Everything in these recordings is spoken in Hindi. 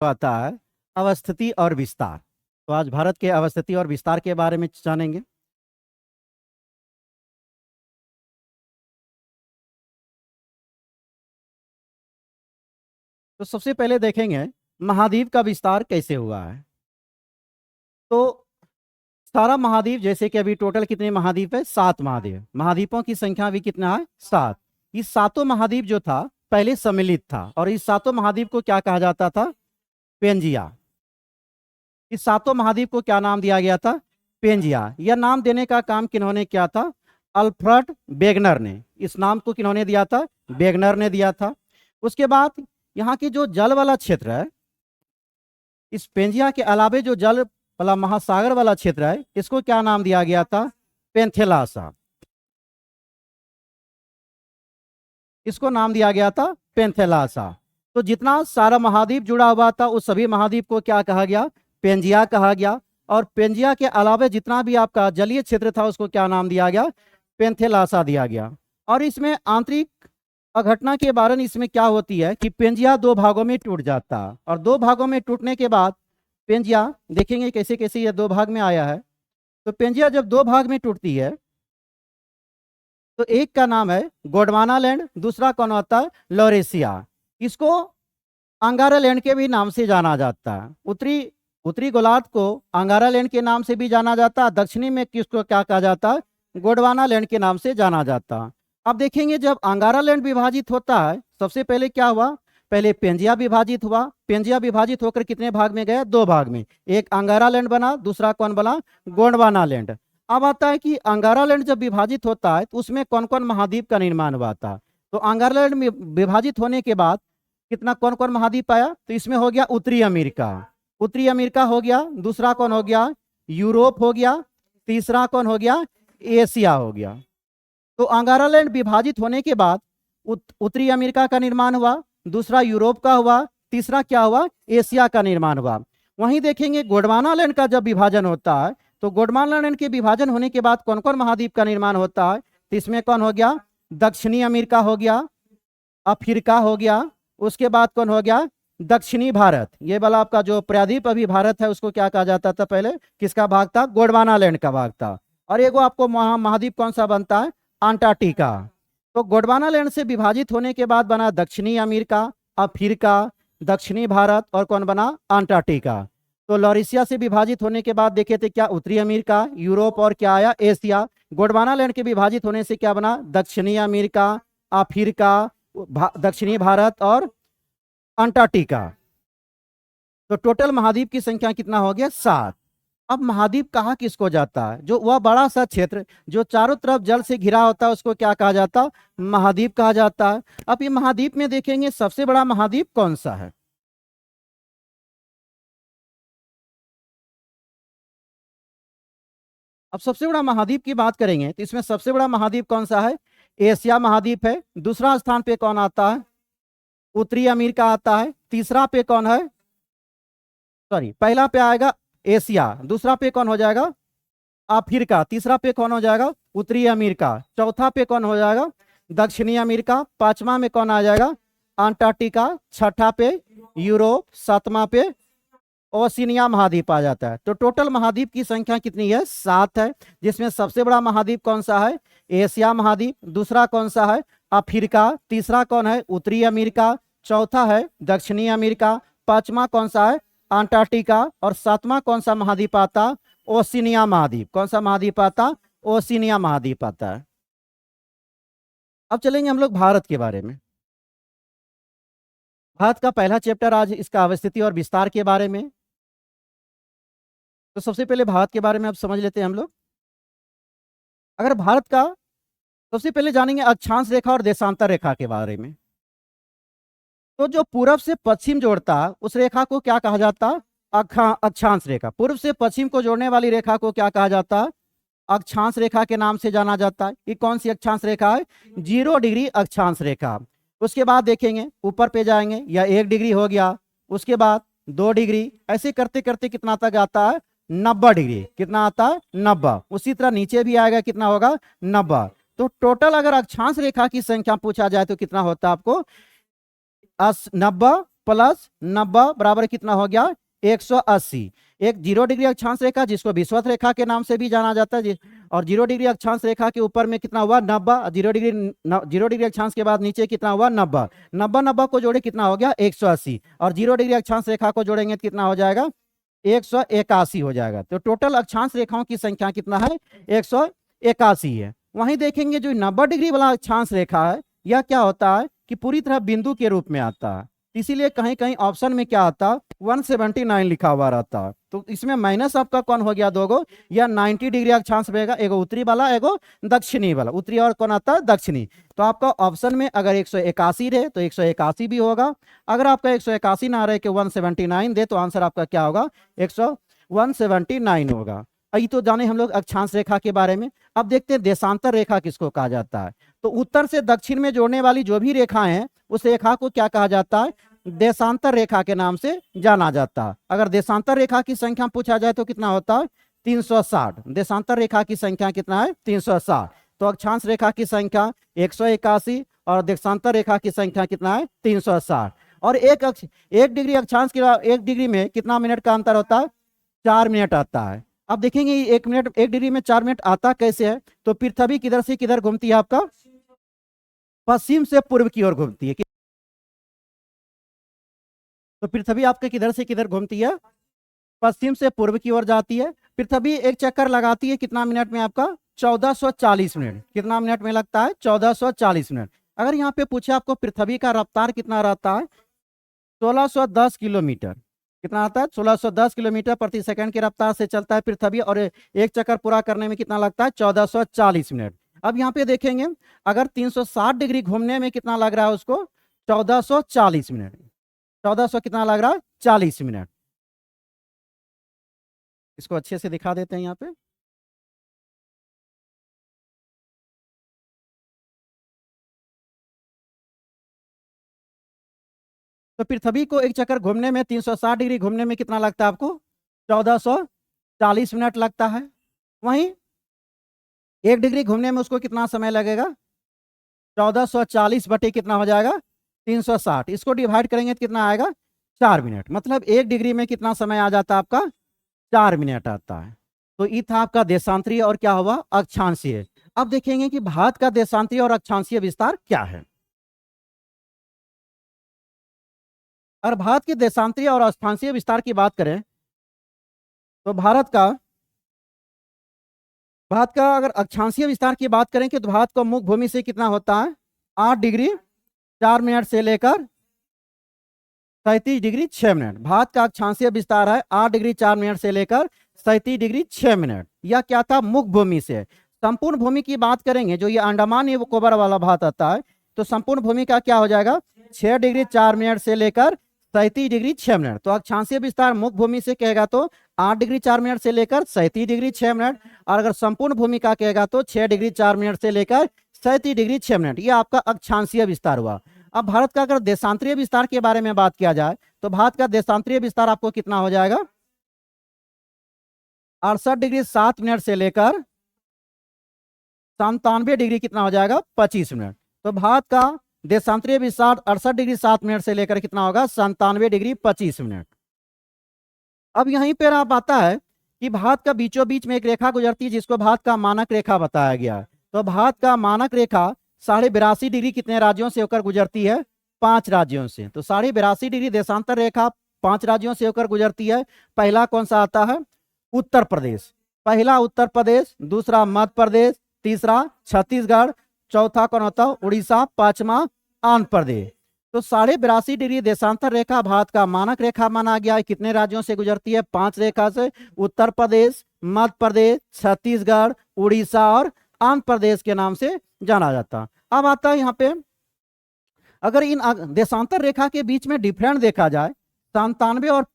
आता है अवस्थिति और विस्तार। तो आज भारत के अवस्थिति और विस्तार के बारे में जानेंगे। तो सबसे पहले देखेंगे महाद्वीप का विस्तार कैसे हुआ है। तो सारा महाद्वीप, जैसे कि अभी टोटल कितने महाद्वीप है? 7 महाद्वीप। महाद्वीपों की संख्या भी कितना है? 7। इस सातों महाद्वीप जो था पहले सम्मिलित था और इस सातों महाद्वीप को क्या कहा जाता था? पेंजिया। इस सातों महाद्वीप को क्या नाम दिया गया था? पेंजिया। यह नाम देने का काम किन्होंने किया था? अल्फ्रेड वेगनर ने। इस नाम को किन्होंने दिया था? वेगनर ने दिया था। उसके बाद यहाँ की जो जल वाला क्षेत्र है, इस पेंजिया के अलावे जो जल वाला महासागर वाला क्षेत्र है, इसको क्या नाम दिया गया था? पेंथेलासा। इसको नाम दिया गया था पेंथेलासा। तो जितना सारा महाद्वीप जुड़ा हुआ था उस सभी महाद्वीप को क्या कहा गया? पेंजिया कहा गया। और पेंजिया के अलावे जितना भी आपका जलीय क्षेत्र था उसको क्या नाम दिया गया? पेंथेलासा दिया गया। और इसमें आंतरिक अघटना के कारण इसमें क्या होती है कि पेंजिया 2 भागों में टूट जाता है और 2 भागों में टूटने के बाद पेंजिया, देखेंगे कैसे कैसे ये 2 भाग में आया है। तो पेंजिया जब 2 भाग में टूटती है तो एक का नाम है गोंडवाना लैंड, दूसरा कौन होता है? लॉरेशिया। इसको अंगारा लैंड के भी नाम से जाना जाता है। उत्तरी गोलार्ध को अंगारा लैंड के नाम से भी जाना जाता है। दक्षिणी में किसको क्या कहा जाता है? गोंडवाना लैंड के नाम से जाना जाता है। अब देखेंगे जब अंगारा लैंड विभाजित होता है, सबसे पहले क्या हुआ? पहले पेंजिया विभाजित हुआ। पेंजिया विभाजित होकर कितने भाग में गया? 2 भाग में। एक अंगारा लैंड बना, दूसरा कौन बना? गोंडवाना लैंड। अब आता है कि अंगारा लैंड जब विभाजित होता है तो उसमें कौन कौन महाद्वीप का निर्माण हुआ था? तो अंगारा लैंड में विभाजित होने के बाद कितना कौन कौन महाद्वीप आया? तो इसमें हो गया उत्तरी अमेरिका। उत्तरी अमेरिका हो गया। दूसरा कौन हो गया? यूरोप हो गया। तीसरा कौन हो गया? एशिया हो गया। तो अंगारा लैंड विभाजित होने के बाद उत्तरी अमेरिका का निर्माण हुआ, दूसरा यूरोप का हुआ, तीसरा क्या हुआ? एशिया का निर्माण हुआ। वहीं देखेंगे गोंडवाना लैंड का जब विभाजन होता है तो गोंडवाना लैंड के विभाजन होने के बाद कौन कौन महाद्वीप का निर्माण होता है? तो इसमें कौन हो गया? दक्षिणी अमेरिका हो गया, अफ्रीका हो गया, उसके बाद कौन हो गया? दक्षिणी भारत। ये वाला आपका जो प्रायद्वीप अभी भारत है उसको क्या कहा जाता था? पहले किसका भाग था? गोंडवाना लैंड का भाग था। और एगो आपको महाद्वीप कौन सा बनता है? अंटार्कटिका। तो गोंडवाना लैंड से विभाजित होने के बाद बना दक्षिणी अमेरिका, अफ्रीका, दक्षिणी भारत और कौन बना? अंटार्कटिका। तो लॉरेशिया से विभाजित होने के बाद देखे थे क्या? उत्तरी अमेरिका, यूरोप और क्या आया? एशिया। गोंडवाना लैंड के विभाजित होने से क्या बना? दक्षिणी अमेरिका, अफ्रीका, दक्षिणी भारत और अंटार्कटिका। तो टोटल महाद्वीप की संख्या कितना हो गया? 7। अब महाद्वीप कहाँ किसको जाता है? जो वह बड़ा सा क्षेत्र जो चारों तरफ जल से घिरा होता है उसको क्या कहा जाता है? महाद्वीप कहा जाता है। अब ये महाद्वीप में देखेंगे सबसे बड़ा महाद्वीप कौन सा है? अब सबसे बड़ा महाद्वीप की बात करेंगे तो इसमें सबसे बड़ा महाद्वीप कौन सा है? एशिया महाद्वीप है। दूसरा स्थान पे कौन आता है? उत्तरी अमेरिका आता है। तीसरा पे कौन है? सॉरी, पहला पे आएगा एशिया, दूसरा पे कौन हो जाएगा? अफ्रीका, तीसरा पे कौन हो जाएगा? उत्तरी अमेरिका, चौथा पे कौन हो जाएगा? दक्षिणी अमेरिका, पांचवा में कौन आ जाएगा? अंटार्कटिका, छठा पे यूरोप, सातवां पे ओशिनिया महाद्वीप आ जाता है। तो टोटल महाद्वीप की संख्या कितनी है? 7 है। जिसमें सबसे बड़ा महाद्वीप कौन सा है? एशिया महाद्वीप। दूसरा कौन सा है? अफ्रीका। तीसरा कौन है? उत्तरी अमेरिका। चौथा है दक्षिणी अमेरिका। पांचवा कौन सा है? अंटार्कटिका। और सातवां कौन सा महाद्वीप आता? ओशिनिया महाद्वीप। कौन सा महाद्वीप आता? ओशिनिया महाद्वीप आता है। अब चलेंगे हम लोग भारत के बारे में। भारत का पहला चैप्टर आज इसका अवस्थिति और विस्तार के बारे में। तो सबसे पहले भारत के बारे में अब समझ लेते हैं हम लोग। अगर भारत का सबसे पहले जानेंगे अक्षांश रेखा और देशांतर रेखा के बारे में। तो जो पूरब से पश्चिम जोड़ता है उस रेखा को क्या कहा जाता है? अक्षांश रेखा। पूर्व से पश्चिम को जोड़ने वाली रेखा को क्या कहा जाता है? अक्षांश रेखा के नाम से जाना जाता है। ये कौन सी अक्षांश रेखा है? 0 डिग्री अक्षांश रेखा। उसके बाद देखेंगे ऊपर पे जाएंगे, या 1 डिग्री हो गया, उसके बाद 2 डिग्री, ऐसे करते करते कितना तक आता है? 90 डिग्री। कितना आता है? 90। उसी तरह नीचे भी आएगा, कितना होगा? 90। तो टोटल अगर अक्षांश रेखा की संख्या पूछा जाए तो कितना होता है आपको? 90 प्लस 90 बराबर कितना हो गया 180। एक 0 डिग्री अक्षांश रेखा जिसको विषुवत रेखा के नाम से भी जाना जाता है, और 0 डिग्री अक्षांश रेखा के ऊपर में कितना हुआ 90, 0 डिग्री अक्षांश के बाद नीचे कितना हुआ 90, 90 को जोड़े कितना हो गया 180, और 0 डिग्री अक्षांश रेखा को जोड़ेंगे तो कितना हो जाएगा 181 हो जाएगा। तो टोटल अक्षांश रेखाओं की संख्या कितना है 181 है। वहीं देखेंगे जो 90 डिग्री वाला अक्षांश रेखा है यह क्या होता है कि पूरी तरह बिंदु के रूप में आता है, इसीलिए कहीं कहीं ऑप्शन में क्या आता 179 लिखा हुआ रहता है। तो इसमें माइनस आपका कौन हो गया दोगो, या 90 डिग्री अक्षांश रहेगा, एगो उत्तरी वाला एगो दक्षिणी वाला, उत्तरी और कौन आता है दक्षिणी। तो आपका ऑप्शन में अगर 181 रहे तो 181 भी होगा, अगर आपका 181 ना रहे कि 179 दे तो आंसर आपका क्या होगा 179 होगा। ये तो जाने हम लोग अक्षांश रेखा के बारे में। अब देखते हैं देशांतर रेखा किसको कहा जाता है। तो उत्तर से दक्षिण में जोड़ने वाली जो भी रेखाएं हैं उस रेखा को क्या कहा जाता है देशांतर रेखा के नाम से जाना जाता है। अगर देशांतर रेखा की संख्या पूछा जाए तो कितना होता है 360। देशांतर रेखा की संख्या कितना है 360। तो अक्षांश रेखा की संख्या 181 और देशांतर रेखा की संख्या कितना है 360। और एक डिग्री अक्षांश के 1 डिग्री में कितना मिनट का अंतर होता है 4 मिनट आता है। अब देखेंगे 1 डिग्री में 4 मिनट आता कैसे है। तो पृथ्वी किधर से किधर घूमती है आपका पश्चिम से पूर्व की ओर घूमती है। तो पृथ्वी आपके किधर से किधर घूमती है पश्चिम से पूर्व की ओर जाती है। पृथ्वी एक चक्कर लगाती है कितना मिनट में आपका 1440 मिनट। कितना मिनट में लगता है 1440 मिनट। अगर यहाँ पे पूछे आपको पृथ्वी का रफ्तार कितना रहता है 1610 किलोमीटर। कितना आता है 1610 किलोमीटर प्रति सेकंड की रफ्तार से चलता है पृथ्वी, और एक चक्कर पूरा करने में कितना लगता है 1440 मिनट। अब यहाँ पे देखेंगे अगर 360 डिग्री घूमने में कितना लग रहा है उसको 1440 मिनट। 1400 कितना लग रहा है 40 मिनट। इसको अच्छे से दिखा देते हैं यहाँ पे। तो पृथ्वी को एक चक्कर घूमने में 360 डिग्री घूमने में कितना लगता है आपको 1440 मिनट लगता है। वहीं 1 डिग्री घूमने में उसको कितना समय लगेगा 1440 बटे कितना हो जाएगा 360। इसको डिवाइड करेंगे तो कितना आएगा 4 मिनट। मतलब 1 डिग्री में कितना समय आ जाता है आपका 4 मिनट आता है। तो ये था आपका देशांतरीय और क्या हुआ अक्षांशीय। अब देखेंगे कि भारत का देशांतरीय और अक्षांशीय विस्तार क्या है। अगर भारत के देशांतरीय और अक्षांशीय विस्तार की बात करें तो भारत का अगर अक्षांशीय विस्तार की बात करें कि तो भारत का मुख्य भूमि से कितना होता है 8 डिग्री 4 मिनट से लेकर 37 डिग्री 6 मिनट। भारत का अक्षांशीय विस्तार है 8 डिग्री 4 मिनट से लेकर 37 डिग्री 6 मिनट। यह क्या था मुख्य भूमि से। संपूर्ण भूमि की बात करेंगे जो ये अंडमान निकोबार वाला भारत आता है तो संपूर्ण भूमि का क्या हो जाएगा 6 डिग्री 4 मिनट से लेकर 37 डिग्री 6 मिनट। तो अक्षांशीय विस्तार मुख्य भूमि से कहेगा तो 8 डिग्री 4 मिनट से लेकर 37 डिग्री 6 मिनट, और अगर संपूर्ण भूमि का कहेगा तो 6 डिग्री 4 मिनट से लेकर 37 डिग्री 6 मिनट। यह आपका अक्षांशीय विस्तार हुआ। अब भारत का अगर देशांतरीय विस्तार के बारे में बात किया जाए तो भारत का देशांतरीय विस्तार आपको कितना हो जाएगा 68 डिग्री 7 मिनट से लेकर 97 डिग्री कितना हो जाएगा 25 मिनट। तो भारत का देशांतरीय विस्तार 68 डिग्री 7 मिनट से लेकर कितना होगा 97 डिग्री 25 मिनट। अब यहीं पर आप आता है कि भारत का बीचों बीच में एक रेखा गुजरती है जिसको भारत का मानक रेखा बताया गया है। तो भारत का मानक रेखा 82.5 डिग्री कितने राज्यों से होकर गुजरती है 5 राज्यों से। तो 82.5 डिग्री देशांतर रेखा 5 राज्यों से होकर गुजरती है। पहला कौन सा आता है उत्तर प्रदेश। पहला उत्तर प्रदेश, दूसरा मध्य प्रदेश, तीसरा छत्तीसगढ़, चौथा कौन होता है उड़ीसा, पांचवा आंध्र प्रदेश। तो 82.5 डिग्री देशांतर रेखा भारत का मानक रेखा माना गया है। कितने राज्यों से गुजरती है 5 रेखा से, उत्तर प्रदेश, मध्य प्रदेश, छत्तीसगढ़, उड़ीसा और आंध्र प्रदेश के नाम से जाना जाता। अब आता है यहाँ पे अगर इन देशांतर रेखा के बीच में डिफरेंट देखा जाए 97 और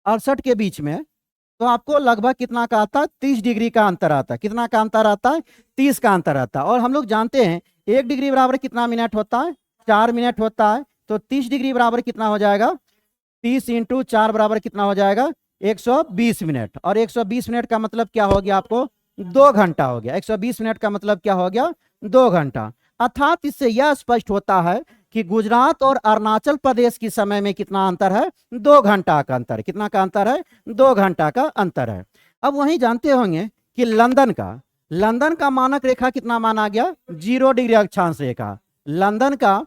68 के बीच में तो आपको लगभग कितना का आता है 30 डिग्री का अंतर आता है। कितना का अंतर आता है 30 का अंतर आता है। और हम लोग जानते हैं 1 डिग्री बराबर कितना मिनट होता है 4 मिनट होता है। तो 30 डिग्री बराबर कितना हो जाएगा 30 × 4 बराबर कितना हो जाएगा 120 मिनट। और 120 मिनट का मतलब क्या हो गया आपको 2 घंटा हो गया। 120 मिनट का मतलब क्या हो गया 2 घंटा। अर्थात इससे यह स्पष्ट होता है कि गुजरात और अरुणाचल प्रदेश की समय में कितना अंतर है? 2 घंटा का अंतर। कितना का अंतर है? 2 घंटा का अंतर है। अब वहीं जानते होंगे कि लंदन का मानक रेखा कितना माना गया? 0 डिग्री अक्षांश रेखा। लंदन का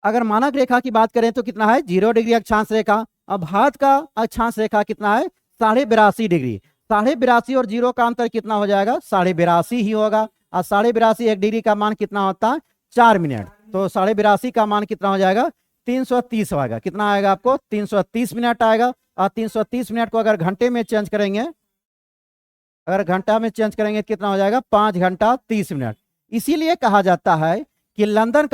अगर मानक रेखा की बात करें तो कितना है? 0 डिग्री अक्षांश रेखा। अब भारत का अक्षांश रेखा कितना है? 82.5 डिग्री। 82.5 और 0 का अंतर कितना हो जाएगा? 82.5 ही होगा। और 82.5 1 डिग्री का मान कितना होता है? 4 मिनट। तो 82.5 का मान कितना हो जाएगा? 330 आएगा। कितना आएगा आपको? 330 मिनट आएगा। और 330 मिनट को अगर घंटे में चेंज करेंगे, अगर घंटा में चेंज करेंगे तो कितना हो जाएगा? 5 घंटा 30 मिनट। इसीलिए कहा जाता है कि लंदन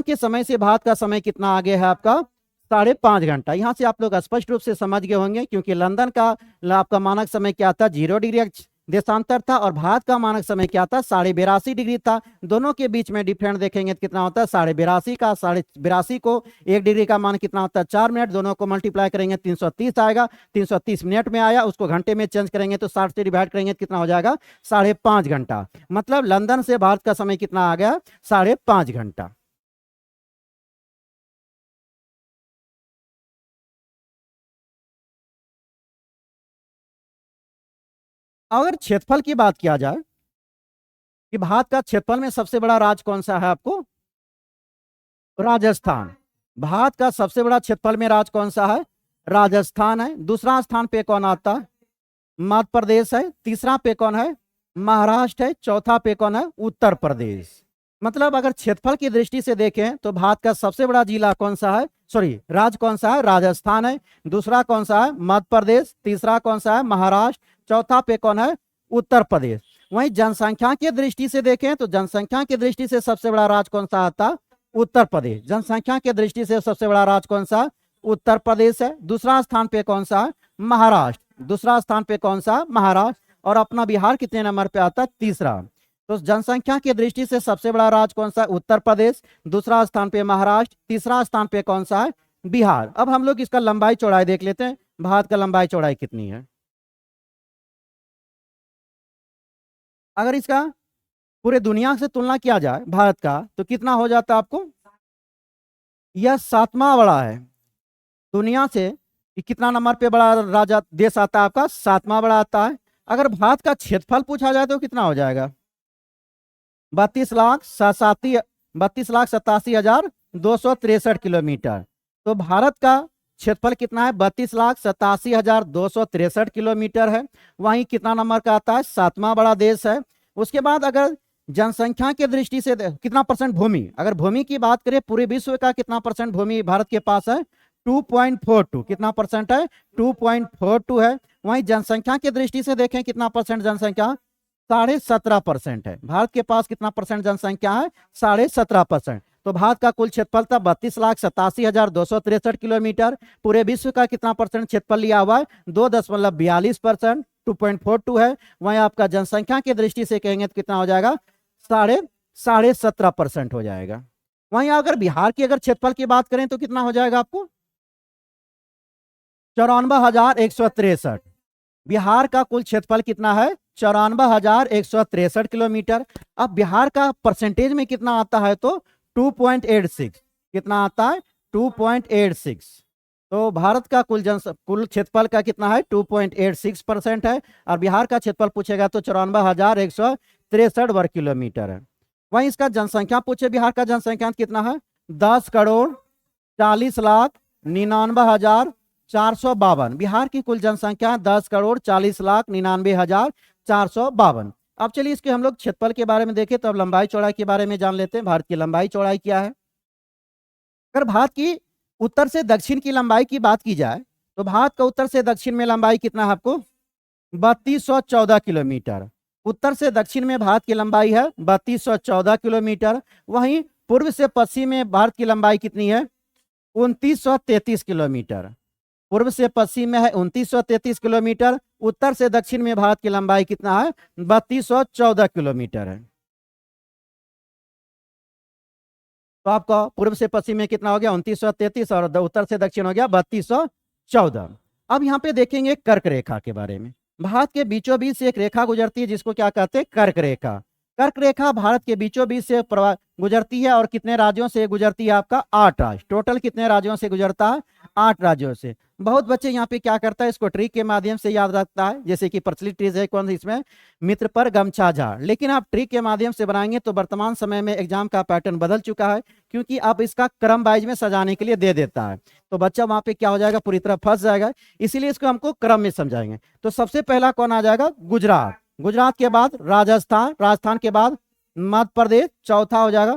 के समय से भारत का समय कितना आगे है आपका? 5.5 घंटा। यहां से आप लोग स्पष्ट रूप से समझ गए होंगे, क्योंकि लंदन का आपका मानक समय क्या था? 0 डिग्री देशांतर था, और भारत का मानक समय क्या था? 82.5 डिग्री था। दोनों के बीच में डिफरेंस देखेंगे तो कितना होता है? 82.5 का 82.5 को 1 डिग्री का मान कितना होता है? 4 मिनट। दोनों को मल्टीप्लाई करेंगे 330 आएगा। 330 मिनट में आया, उसको घंटे में चेंज करेंगे तो 60 से डिवाइड करेंगे तो कितना हो जाएगा? 5.5 घंटा। मतलब लंदन से भारत का समय कितना आ गया? 5.5 घंटा। अगर क्षेत्रफल की बात किया जाए कि भारत का क्षेत्रफल में सबसे बड़ा राज्य कौन सा है आपको? राजस्थान। भारत का सबसे बड़ा क्षेत्रफल में राज्य कौन सा है? राजस्थान है। दूसरा स्थान पे कौन आता है? मध्य प्रदेश है। तीसरा पे कौन है? महाराष्ट्र है। चौथा पे कौन है? उत्तर प्रदेश। मतलब अगर क्षेत्रफल की दृष्टि से देखें तो भारत का सबसे बड़ा जिला कौन सा है? सॉरी, राज्य कौन सा है? राजस्थान है। दूसरा कौन सा है? मध्य प्रदेश। तीसरा कौन सा है? महाराष्ट्र। चौथा पे कौन है? उत्तर प्रदेश। वहीं जनसंख्या की दृष्टि से देखें तो जनसंख्या की दृष्टि से सबसे बड़ा राज्य कौन सा आता? उत्तर प्रदेश। जनसंख्या की दृष्टि से सबसे बड़ा राज्य कौन सा? उत्तर प्रदेश है। दूसरा स्थान पे कौन सा है? महाराष्ट्र। दूसरा स्थान पे कौन सा? महाराष्ट्र। और अपना बिहार कितने नंबर पे आता है? तीसरा। तो जनसंख्या की दृष्टि से सबसे बड़ा राज्य कौन सा है? उत्तर प्रदेश। दूसरा स्थान पे महाराष्ट्र। तीसरा स्थान पे कौन सा है? बिहार। अब हम लोग इसका लंबाई चौड़ाई देख लेते हैं। भारत का लंबाई चौड़ाई कितनी है? अगर इसका पूरे दुनिया से तुलना किया जाए भारत का, तो कितना हो जाता है आपको? यह 7वां बड़ा है दुनिया से। कि कितना नंबर पे बड़ा राजा देश आता है आपका? 7वां बड़ा आता है। अगर भारत का क्षेत्रफल पूछा जाए तो कितना हो जाएगा? 32,87,263 किलोमीटर। तो भारत का क्षेत्रफल कितना है? 32,87,263 किलोमीटर है। वहीं कितना नंबर का आता है? 7वां बड़ा देश है। उसके बाद अगर जनसंख्या की दृष्टि से कितना परसेंट भूमि, अगर भूमि की बात करें पूरे विश्व का कितना परसेंट भूमि भारत के पास है? 2.42। कितना परसेंट है? 2.42 है। वहीं जनसंख्या की दृष्टि से देखें कितना परसेंट जनसंख्या? 17.5% है। भारत के पास कितना परसेंट जनसंख्या है? 17.5%। तो भारत का कुल क्षेत्रफल था 32,87,263 किलोमीटर। पूरे विश्व का कितना परसेंट क्षेत्रफल लिया हुआ है? 2.42%। 2.42 है। वहीं आपका जनसंख्या की दृष्टि से कहेंगे तो कितना हो जाएगा? 17.5% हो जाएगा। वहीं अगर बिहार की अगर क्षेत्रफल की बात करें तो कितना हो जाएगा आपको? 94,163। बिहार का कुल क्षेत्रफल कितना है? 94,163 किलोमीटर। अब बिहार का परसेंटेज में कितना आता है? तो 2.86। कितना आता है? 2.86। तो भारत का कुल क्षेत्रफल का कितना है? 2.86% है। और बिहार का क्षेत्रफल पूछेगा तो 94,163 वर्ग किलोमीटर है। वहीं इसका जनसंख्या पूछे, बिहार का जनसंख्या कितना है? 10,40,99,452। बिहार की कुल संख्या 10,40,99,452। अब चलिए इसके हम लोग क्षेत्रफल के बारे में देखें तो अब लंबाई चौड़ाई के बारे में जान लेते हैं। भारत की लंबाई चौड़ाई क्या है? अगर भारत की उत्तर से दक्षिण की लंबाई की बात की जाए तो भारत का उत्तर से दक्षिण में लंबाई कितना है आपको? 3214 किलोमीटर। उत्तर से दक्षिण में भारत की लंबाई है 3214 किलोमीटर। वहीं पूर्व से पश्चिम में भारत की लंबाई कितनी है? 2933 किलोमीटर। पूर्व से पश्चिम में है 2933 किलोमीटर। उत्तर से दक्षिण में भारत की लंबाई कितना है? 3214 किलोमीटर है। तो आपका पूर्व से पश्चिम में कितना हो गया? 2933, और उत्तर से दक्षिण हो गया 3214। अब यहाँ पे देखेंगे कर्क रेखा के बारे में। भारत के बीचों बीच से एक रेखा गुजरती है जिसको क्या कहते हैं? कर्क रेखा। कर्क रेखा भारत के बीचों बीच से गुजरती है और कितने राज्यों से गुजरती है? आपका 8 राज्य। टोटल कितने राज्यों से गुजरता है? 8 राज्यों से। बहुत बच्चे यहाँ पे क्या करता है, इसको ट्रिक के माध्यम से याद रखता है, जैसे कि प्रचलित ट्रिक है कौन, इसमें मित्र पर गमछा झाड़। लेकिन आप ट्रिक के माध्यम से बनाएंगे तो वर्तमान समय में एग्जाम का पैटर्न बदल चुका है, क्योंकि आप इसका क्रम वाइज में सजाने के लिए दे देता है, तो बच्चा वहां पे क्या हो जाएगा, पूरी तरह फंस जाएगा। इसीलिए इसको हमको क्रम में समझाएंगे। तो सबसे पहला कौन आ जाएगा? गुजरात। गुजरात के बाद राजस्थान, राजस्थान के बाद मध्य प्रदेश, चौथा हो जाएगा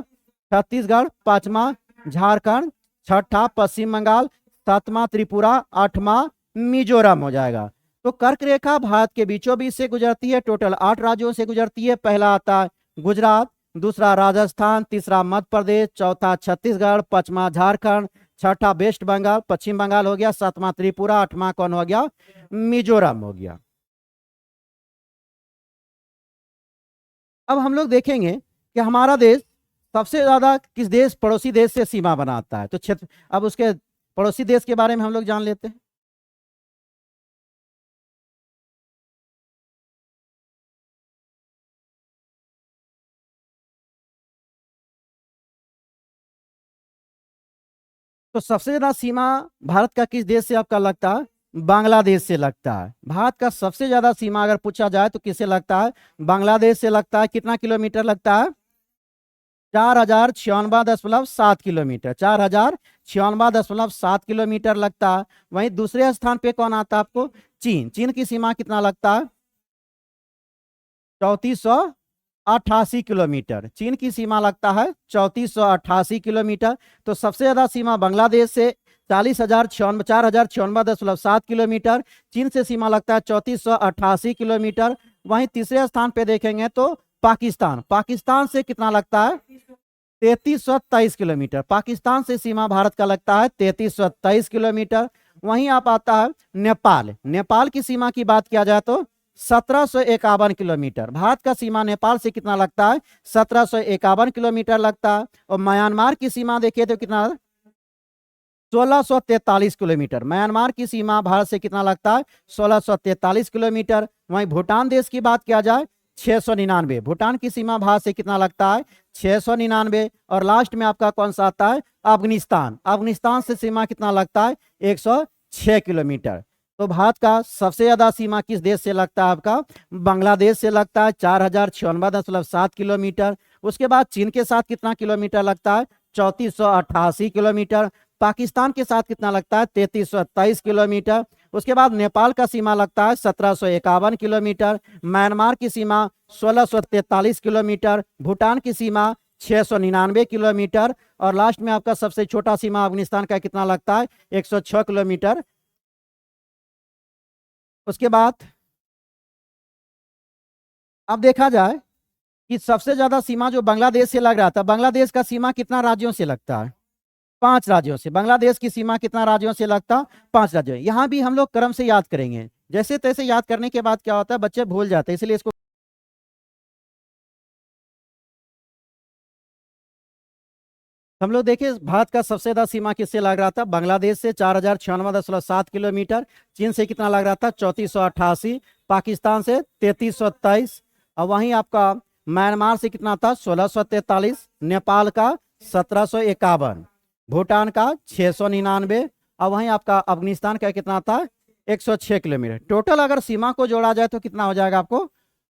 छत्तीसगढ़, पांचवा झारखंड, छठा पश्चिम बंगाल, सातवां त्रिपुरा, आठवां मिजोरम हो जाएगा। तो कर्क रेखा भारत के बीचों बीच से गुजरती है, टोटल 8 राज्यों से गुजरती है। पहला आता है गुजरात, दूसरा राजस्थान, तीसरा मध्य प्रदेश, चौथा छत्तीसगढ़, पांचवा झारखंड, छठा वेस्ट बंगाल, पश्चिम बंगाल हो गया, सातवां त्रिपुरा, आठवां कौन हो गया? मिजोरम हो गया। अब हम लोग देखेंगे कि हमारा देश सबसे ज्यादा किस देश, पड़ोसी देश से सीमा बनाता है। तो क्षेत्र, अब उसके पड़ोसी देश के बारे में हम लोग जान लेते हैं। तो सबसे ज्यादा सीमा भारत का किस देश से आपका लगता है? बांग्लादेश से लगता है। भारत का सबसे ज्यादा सीमा अगर पूछा जाए तो किससे लगता है? बांग्लादेश से लगता है। कितना किलोमीटर लगता है? 4096.7 किलोमीटर। 4096.7 किलोमीटर लगता है। वहीं दूसरे स्थान पे कौन आता है आपको? चीन। चीन की सीमा कितना लगता है? 3488 किलोमीटर। चीन की सीमा लगता है 3488 किलोमीटर। तो सबसे ज्यादा सीमा बांग्लादेश से 4096.7 किलोमीटर। चीन से सीमा लगता है 3488 किलोमीटर। वहीं तीसरे स्थान पे देखेंगे तो पाकिस्तान। पाकिस्तान से कितना लगता है? 3323 किलोमीटर। पाकिस्तान से सीमा भारत का लगता है 3323 किलोमीटर। वहीं आप आता है नेपाल। नेपाल की सीमा की बात किया जाए तो 1751 किलोमीटर। भारत का सीमा नेपाल से कितना लगता है? 1751 किलोमीटर लगता है। और म्यांमार की सीमा देखिए तो कितना? 1643 किलोमीटर। म्यांमार की सीमा भारत से कितना लगता है? 1643 किलोमीटर। वहीं भूटान देश की बात किया जाए 699। भूटान की सीमा भारत से कितना लगता है? 699। और लास्ट में आपका कौन सा आता है? अफगानिस्तान। अफगानिस्तान से सीमा कितना लगता है? 106 किलोमीटर। तो भारत का सबसे ज्यादा सीमा किस देश से लगता है? आपका बांग्लादेश से लगता है 4096.7 किलोमीटर। उसके बाद चीन के साथ कितना किलोमीटर लगता है? 3488 किलोमीटर। पाकिस्तान के साथ कितना लगता है? 3323 किलोमीटर। उसके बाद नेपाल का सीमा लगता है 1751 किलोमीटर। म्यांमार की सीमा 1643 किलोमीटर। भूटान की सीमा 699 किलोमीटर। और लास्ट में आपका सबसे छोटा सीमा अफगानिस्तान का कितना लगता है? 106 किलोमीटर। उसके बाद अब देखा जाए कि सबसे ज्यादा सीमा जो बांग्लादेश से लग रहा था, बांग्लादेश का सीमा कितना राज्यों से लगता है? 5 राज्यों से। बांग्लादेश की सीमा कितना राज्यों से लगता? 5 राज्यों। यहां भी हम लोग क्रम से याद करेंगे, जैसे तैसे याद करने के बाद क्या होता है, बच्चे भूल जाते हैं, इसलिए इसको हम लोग देखिए। भारत का सबसे ज्यादा सीमा किससे लग रहा था? बांग्लादेश से 4096.7 किलोमीटर। चीन से कितना लग रहा था? 3488। पाकिस्तान से 3323। और वहीं आपका म्यांमार से कितना था? 1643। नेपाल का 1751। भूटान का 699। और वहीं आपका अफगानिस्तान का कितना था? 106 किलोमीटर। टोटल अगर सीमा को जोड़ा जाए तो कितना हो जाएगा आपको?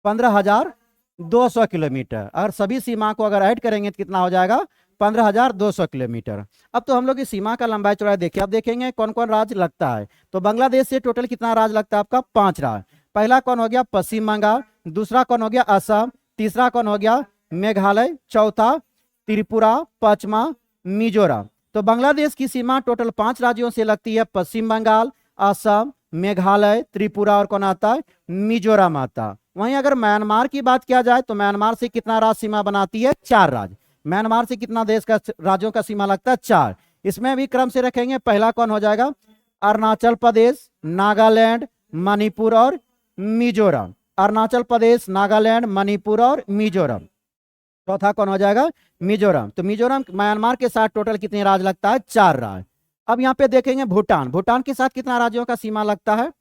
15,200 किलोमीटर। अगर सभी सीमा को अगर ऐड करेंगे तो कितना हो जाएगा? 15,200 किलोमीटर। अब तो हम लोग इस सीमा का लंबाई चौड़ाई देखिए। अब देखेंगे कौन कौन राज्य लगता है। तो बांग्लादेश से टोटल कितना राज्य लगता है आपका? 5 राज्य। पहला कौन हो गया? पश्चिम बंगाल। दूसरा कौन हो गया? असम। तीसरा कौन हो गया? मेघालय। चौथा त्रिपुरा। पांचवा मिजोरम। तो बांग्लादेश की सीमा टोटल 5 राज्यों से लगती है। पश्चिम बंगाल, असम, मेघालय, त्रिपुरा और कौन आता है? मिजोरम आता। वहीं अगर म्यांमार की बात किया जाए तो म्यांमार से कितना राज्य सीमा बनाती है? 4 राज्य। म्यांमार से कितना देश का राज्यों का सीमा लगता है? 4। इसमें भी क्रम से रखेंगे। पहला कौन हो जाएगा? अरुणाचल प्रदेश, नागालैंड, मणिपुर और मिजोरम। अरुणाचल प्रदेश, नागालैंड, मणिपुर और मिजोरम। चौथा कौन हो जाएगा? मिजोरम। तो मिजोरम म्यांमार के साथ टोटल कितने राज्य लगता है? 4 राज्य। अब यहाँ पे देखेंगे भूटान। भूटान के साथ कितना राज्यों का सीमा लगता है?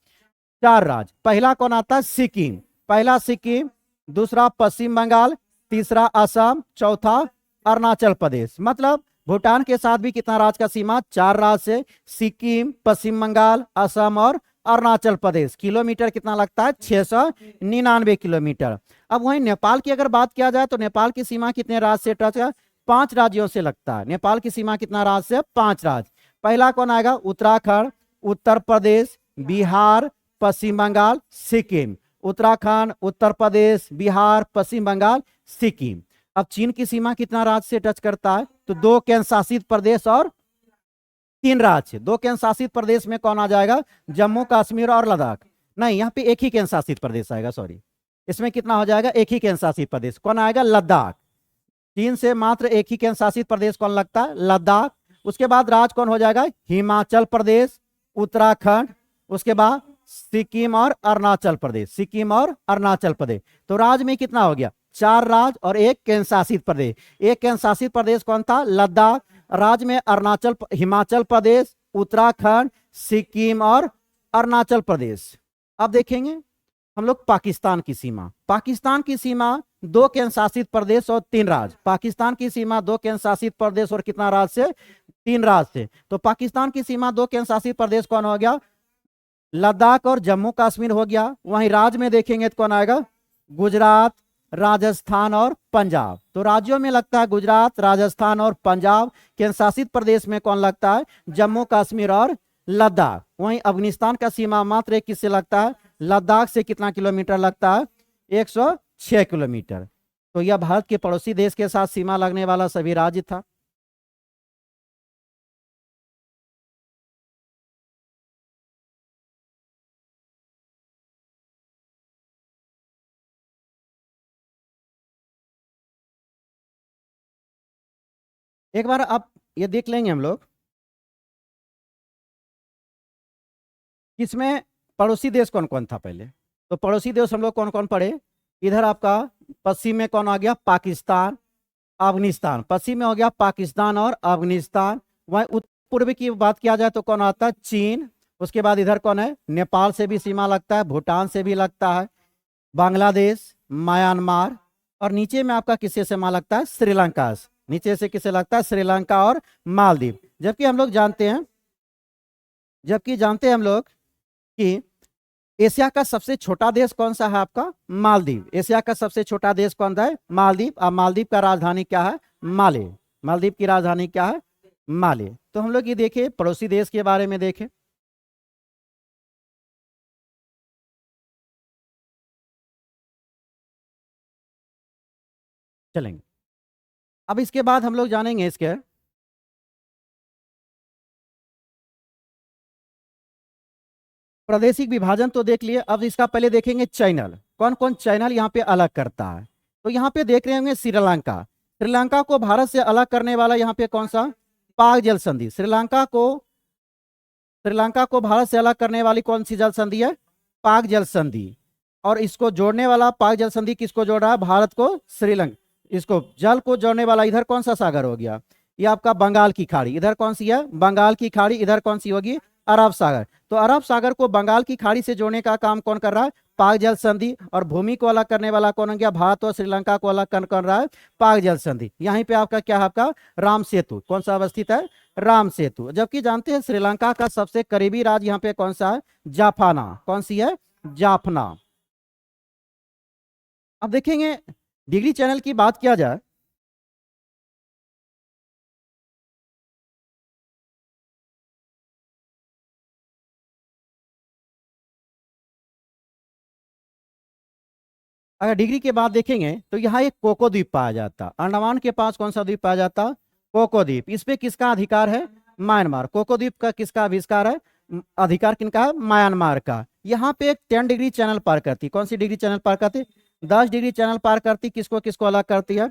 4 राज्य। पहला कौन आता है? सिक्किम। पहला सिक्किम। दूसरा पश्चिम बंगाल, तीसरा असम, चौथा अरुणाचल प्रदेश। मतलब भूटान के साथ भी कितना राज्य का सीमा, 4 राज्य से, सिक्किम, पश्चिम बंगाल, असम और अरुणाचल प्रदेश। किलोमीटर कितना लगता है, 699 किलोमीटर। अब वहीं नेपाल की अगर बात किया जाए तो नेपाल की सीमा कितने राज्य से टच है, 5 राज्यों से लगता है। नेपाल की सीमा कितना राज्य से, 5 राज्य। पहला कौन आएगा, उत्तराखंड, उत्तर प्रदेश, बिहार, पश्चिम बंगाल, सिक्किम। उत्तराखंड, उत्तर प्रदेश, बिहार, पश्चिम बंगाल, सिक्किम। अब चीन की सीमा कितना राज्य से टच करता है, तो 2 केंद्र शासित प्रदेश और 3 राज्य। 2 केंद्र शासित प्रदेश में कौन आ जाएगा, जम्मू कश्मीर और लद्दाख। नहीं, यहाँ पे एक ही केंद्र शासित प्रदेश आएगा, सॉरी। इसमें कितना हो जाएगा, एक ही केंद्र शासित प्रदेश। कौन आएगा, लद्दाख। चीन से मात्र एक ही केंद्र शासित प्रदेश कौन लगता है, लद्दाख। उसके बाद राज्य कौन हो जाएगा, हिमाचल प्रदेश, उत्तराखंड, उसके बाद सिक्किम और अरुणाचल प्रदेश। सिक्किम और अरुणाचल प्रदेश। तो राज्य में कितना हो गया, 4 राज्य और 1 केंद्र शासित प्रदेश। एक केंद्र शासित प्रदेश कौन था, लद्दाख। राज्य में अरुणाचल, हिमाचल प्रदेश, उत्तराखंड, सिक्किम और अरुणाचल प्रदेश। अब देखेंगे हम लोग पाकिस्तान की सीमा। पाकिस्तान की सीमा 2 केंद्र शासित प्रदेश और 3 राज्य। पाकिस्तान की सीमा 2 केंद्र शासित प्रदेश और कितना राज्य से, 3 राज्य से। तो पाकिस्तान की सीमा 2 केंद्र शासित प्रदेश कौन हो गया, लद्दाख और जम्मू कश्मीर हो गया। वहीं राज्य में देखेंगे तो कौन आएगा, गुजरात, राजस्थान और पंजाब। तो राज्यों में लगता है गुजरात, राजस्थान और पंजाब। केंद्र शासित प्रदेश में कौन लगता है, जम्मू कश्मीर और लद्दाख। वहीं अफगानिस्तान का सीमा मात्र एक किससे लगता है, लद्दाख से कितना किलोमीटर लगता है, 106 किलोमीटर। तो यह भारत के पड़ोसी देश के साथ सीमा लगने वाला सभी राज्य था। एक बार आप ये देख लेंगे हम लोग, इसमें पड़ोसी देश कौन कौन था पहले। तो पड़ोसी देश हम लोग कौन कौन पढ़े, इधर आपका पश्चिम में कौन आ गया, पाकिस्तान, अफगानिस्तान। पश्चिम में हो गया पाकिस्तान और अफगानिस्तान। वहीं पूर्व की बात किया जाए तो कौन आता है, चीन। उसके बाद इधर कौन है, नेपाल से भी सीमा लगता है, भूटान से भी लगता है, बांग्लादेश, म्यांमार। और नीचे में आपका किससे सीमा लगता है, श्रीलंका। नीचे से किसे लगता है, श्रीलंका और मालदीव। जबकि हम लोग जानते हैं, हम लोग कि एशिया का सबसे छोटा देश कौन सा है आपका, मालदीव। एशिया का सबसे छोटा देश कौन सा है, मालदीव। और मालदीव का राजधानी क्या है, माले। मालदीव की राजधानी क्या है, माले। तो हम लोग ये देखें, पड़ोसी देश के बारे में देखें। चलेंगे। अब इसके बाद हम लोग जानेंगे इसके प्रादेशिक विभाजन तो देख लिए। अब इसका पहले देखेंगे चैनल, कौन कौन चैनल यहाँ पे अलग करता है। तो यहाँ पे देख रहे होंगे श्रीलंका। श्रीलंका को भारत से अलग करने वाला यहाँ पे कौन सा, पाक जल संधि। श्रीलंका को भारत से अलग करने वाली कौन सी जल संधि है, पाक जल संधि। और इसको जोड़ने वाला, पाक जल संधि किसको जोड़ रहा है, भारत को श्रीलंका। इसको जल को जोड़ने वाला इधर कौन सा सागर हो गया, ये आपका बंगाल की खाड़ी। इधर कौन सी है, बंगाल की खाड़ी। इधर कौन सी होगी, अरब सागर। तो अरब सागर को बंगाल की खाड़ी से जोड़ने का काम कौन कर रहा है, पाक जल संधि। और भूमि को अलग करने वाला कौन हो गया, भारत और श्रीलंका को अलग कर रहा है पाक जल संधि। यहीं पे आपका क्या है, आपका राम सेतु। कौन सा अवस्थित है, राम सेतु। जबकि जानते हैं श्रीलंका का सबसे करीबी राज्य यहाँ पे कौन सा है, जाफना। कौन सी है, जाफना। अब देखेंगे डिग्री चैनल की बात किया जाए, अगर डिग्री के बाद देखेंगे तो यहाँ एक कोको द्वीप पाया जाता। अंडमान के पास कौन सा द्वीप पाया जाता, कोको द्वीप। इस पे किसका अधिकार है, म्यांमार। कोको द्वीप का किसका आविष्कार है, अधिकार किनका है, म्यांमार का। यहाँ पे एक 10 डिग्री चैनल पार करती। कौन सी डिग्री चैनल पार करती, 10 डिग्री चैनल पार करती। किसको किसको अलग करती है,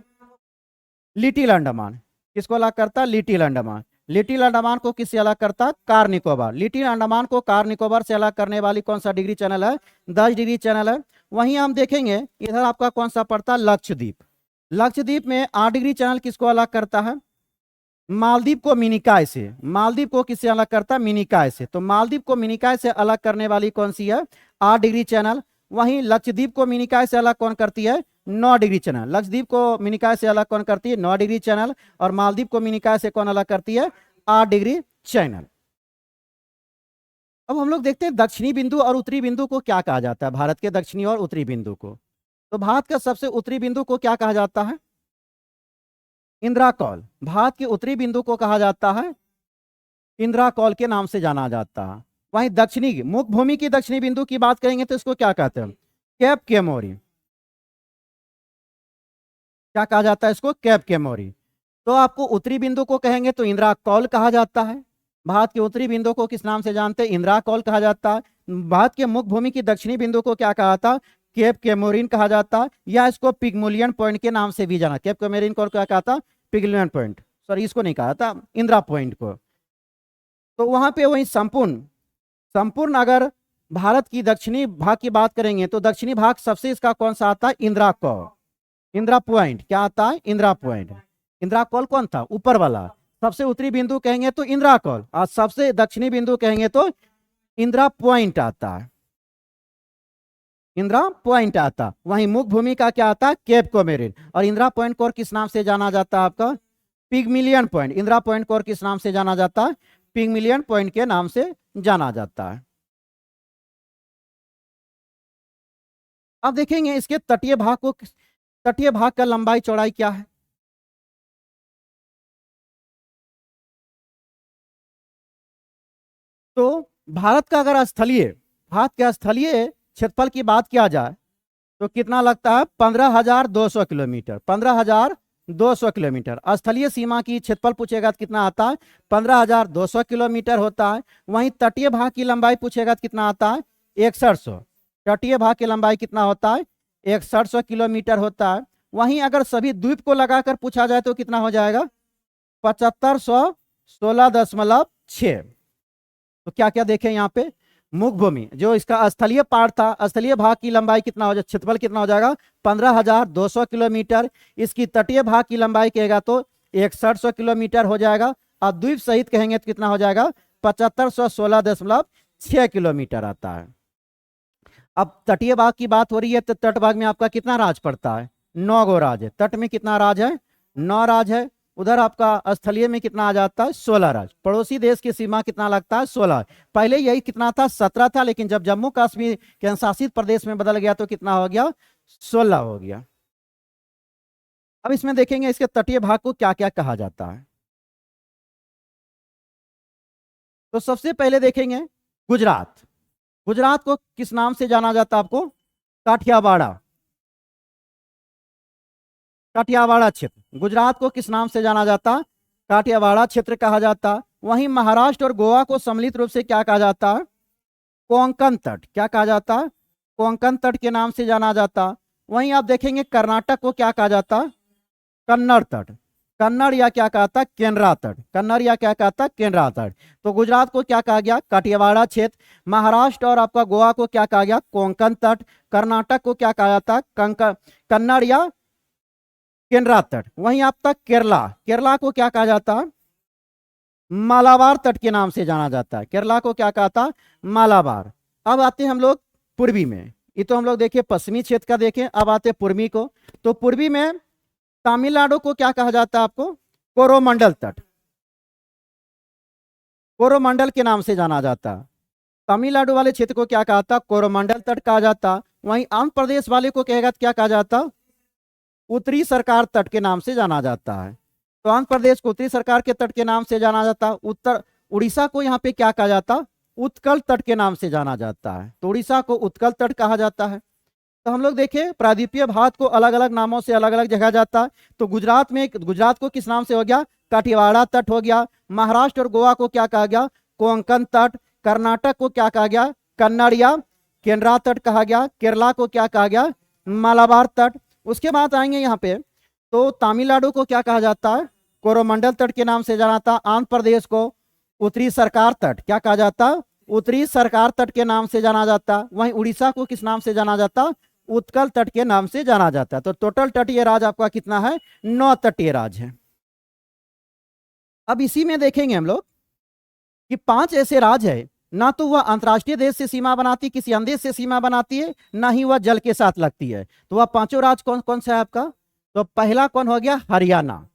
लिटिल अंडमान। किसको अलग करता, लिटिल अंडमान। लिटिल अंडमान को किससे अलग करता, कार निकोबार। लिटिल अंडमान को कार निकोबार से अलग करने वाली कौन सा डिग्री चैनल है, 10 डिग्री चैनल है। वहीं हम देखेंगे इधर आपका कौन सा पड़ता, लक्षद्वीप। लक्षद्वीप में 8 डिग्री चैनल किसको अलग करता है, मालदीव को मिनिकाय से। मालदीव को किससे अलग करता है, मिनिकाय से। तो मालदीव को मिनिकाय से अलग करने वाली कौन सी है, 8 डिग्री चैनल। वहीं लक्षद्वीप को मिनिकॉय से अलग कौन करती है? 9 डिग्री चैनल। लक्षद्वीप को मिनिकॉय से अलग कौन करती है? 9 डिग्री चैनल। और मालदीव को मिनिकॉय से कौन अलग करती है? 8 डिग्री चैनल। अब हम लोग देखते हैं दक्षिणी बिंदु और उत्तरी बिंदु को क्या कहा जाता है, भारत के दक्षिणी और उत्तरी बिंदु को। तो भारत का सबसे उत्तरी बिंदु को क्या कहा जाता है? इंदिरा कौल। भारत के उत्तरी बिंदु को कहा जाता है इंदिरा कौल के नाम से जाना जाता है। वहीं दक्षिणी मुख भूमि की दक्षिणी बिंदु की बात करेंगे तो इसको क्या कहते हैं? कैप केमोरी। क्या कहा जाता है इसको? कैप केमोरी। तो आपको उत्तरी बिंदु को कहेंगे तो इंदिरा कौल कहा जाता है। भारत के उत्तरी बिंदु को किस नाम से जानते हैं? इंदिरा कौल कहा जाता है। भारत के मुख भूमि की दक्षिणी बिंदु को क्या कहा था? केप केमोरिन कहा जाता है, या इसको पिग्मुलियन पॉइंट के नाम से भी जाना। केप केमोरिन को क्या कहा था? पिग्मुलियन पॉइंट। सॉरी, इसको नहीं कहा था, इंदिरा पॉइंट को। तो वहां पे वही संपूर्ण अगर भारत की दक्षिणी भाग की बात करेंगे तो दक्षिणी भाग सबसे इसका कौन सा आता है? इंदिरा कौल। इंदिरा पॉइंट क्या आता है? इंदिरा पॉइंट। इंदिरा कौल कौन था? ऊपर वाला। सबसे उत्तरी बिंदु कहेंगे तो इंदिरा कौल, और सबसे दक्षिणी बिंदु कहेंगे तो इंदिरा पॉइंट आता है। इंदिरा पॉइंट आता। वहीं मुख भूमि का क्या आता है? Cap coumarin. और इंदिरा पॉइंट को और किस नाम से जाना जाता है आपका? पिग्मिलियन पॉइंट। इंदिरा पॉइंट को और किस नाम से जाना जाता है? पिग्मिलियन पॉइंट के नाम से जाना जाता है। अब देखेंगे इसके तटीय भाग का लंबाई चौड़ाई क्या है। तो भारत के स्थलीय क्षेत्रफल की बात किया जाए तो कितना लगता है? 15,200 किलोमीटर। 15,200 किलोमीटर स्थलीय सीमा की क्षेत्रफल पूछेगा तो कितना आता है? 15,200 किलोमीटर होता है। वहीं तटीय भाग की लंबाई पूछेगा तो कितना आता है? 6100। तटीय भाग की लंबाई कितना होता है? 6100 किलोमीटर होता है। वहीं अगर सभी द्वीप को लगाकर पूछा जाए तो कितना हो जाएगा? 7516.6। तो क्या क्या देखें यहाँ पे? मुख भूमि जो इसका स्थलीय पार्ट था, स्थलीय भाग की लंबाई कितना हो जाएगा? क्षेत्रफल कितना हो जाएगा? 15,200 किलोमीटर। इसकी तटीय भाग की लंबाई कहेगा तो 6100 किलोमीटर हो जाएगा। और द्वीप सहित कहेंगे तो कितना हो जाएगा? 7516.6 किलोमीटर आता है। अब तटीय भाग की बात हो रही है तो तट भाग में आपका कितना राज पड़ता है? 9 गो राज है। तट में कितना राज है? 9 राज है। उधर आपका स्थलीय में कितना आ जाता है? 16 राज। पड़ोसी देश की सीमा कितना लगता है? 16। पहले यही कितना था? 17 था, लेकिन जब जम्मू कश्मीर केंद्र शासित प्रदेश में बदल गया तो कितना हो गया? 16 हो गया। अब इसमें देखेंगे इसके तटीय भाग को क्या क्या कहा जाता है। तो सबसे पहले देखेंगे गुजरात। गुजरात को किस नाम से जाना जाता है आपको? काठियावाड़ा। काठियावाड़ा क्षेत्र। गुजरात को किस नाम से जाना जाता? काठियावाड़ा क्षेत्र कहा जाता। वहीं महाराष्ट्र और गोवा को सम्मिलित रूप से क्या कहा जाता है? कोंकण तट। क्या कहा जाता? कोंकण तट के नाम से जाना जाता। वहीं आप देखेंगे कर्नाटक को क्या कहा जाता? कन्नड़ तट। कन्नड़ या क्या कहता? केनरा तट। कन्नड़ या क्या कहता? केनरा तट। तो गुजरात को क्या कहा गया? काठियावाड़ा क्षेत्र। महाराष्ट्र और आपका गोवा को क्या कहा गया? कोंकण तट। कर्नाटक को क्या कहा जाता? कन्नड़ या केनरा तट। वहीं आप तक केरला को क्या कहा जाता? मालाबार तट के नाम से जाना जाता है। केरला को क्या कहता? मालाबार। अब आते हैं हम लोग पूर्वी में। ये तो हम लोग देखे पश्चिमी क्षेत्र का देखें, अब आते हैं पूर्वी को। तो पूर्वी में तमिलनाडु को क्या कहा जाता है आपको? कोरोमंडल तट। कोरोमंडल के नाम से जाना जाता। तमिलनाडु वाले क्षेत्र को क्या कहा था? कोरोमंडल तट कहा जाता। वहीं आंध्र प्रदेश वाले को कहेगा तो क्या कहा जाता? उत्तरी सरकार तट के नाम से जाना जाता है। तो आंध्र प्रदेश को उत्तरी सरकार के तट के नाम से जाना जाता। उत्तर उड़ीसा को यहाँ पे क्या कहा जाता? उत्कल तट के नाम से जाना जाता है। तो उड़ीसा को उत्कल तट कहा जाता है। तो हम लोग देखें प्रायद्वीपीय भारत को अलग अलग नामों से अलग अलग जगह जाता है। तो गुजरात को किस नाम से हो गया? काठियावाड़ा तट हो गया। महाराष्ट्र और गोवा को क्या कहा गया? कोंकण तट। कर्नाटक को क्या कहा गया? कन्नड़ या केनरा तट कहा गया। केरला को क्या कहा गया? मालाबार तट। उसके बाद आएंगे यहाँ पे तो तमिलनाडु को क्या कहा जाता है? कोरोमंडल तट के नाम से जाना था। आंध्र प्रदेश को उत्तरी सरकार तट क्या कहा जाता? उत्तरी सरकार तट के नाम से जाना जाता। वहीं उड़ीसा को किस नाम से जाना जाता? उत्कल तट के नाम से जाना जाता है। तो टोटल तटीय राज आपका कितना है? 9 तटीय राज है। अब इसी में देखेंगे हम लोग कि 5 ऐसे राज है ना तो वह अंतर्राष्ट्रीय देश से सीमा बनाती, किसी अन्य देश से सीमा बनाती है, ना ही वह जल के साथ लगती है। तो वह पांचों राज्य कौन कौन सा है आपका? तो पहला कौन हो गया? हरियाणा,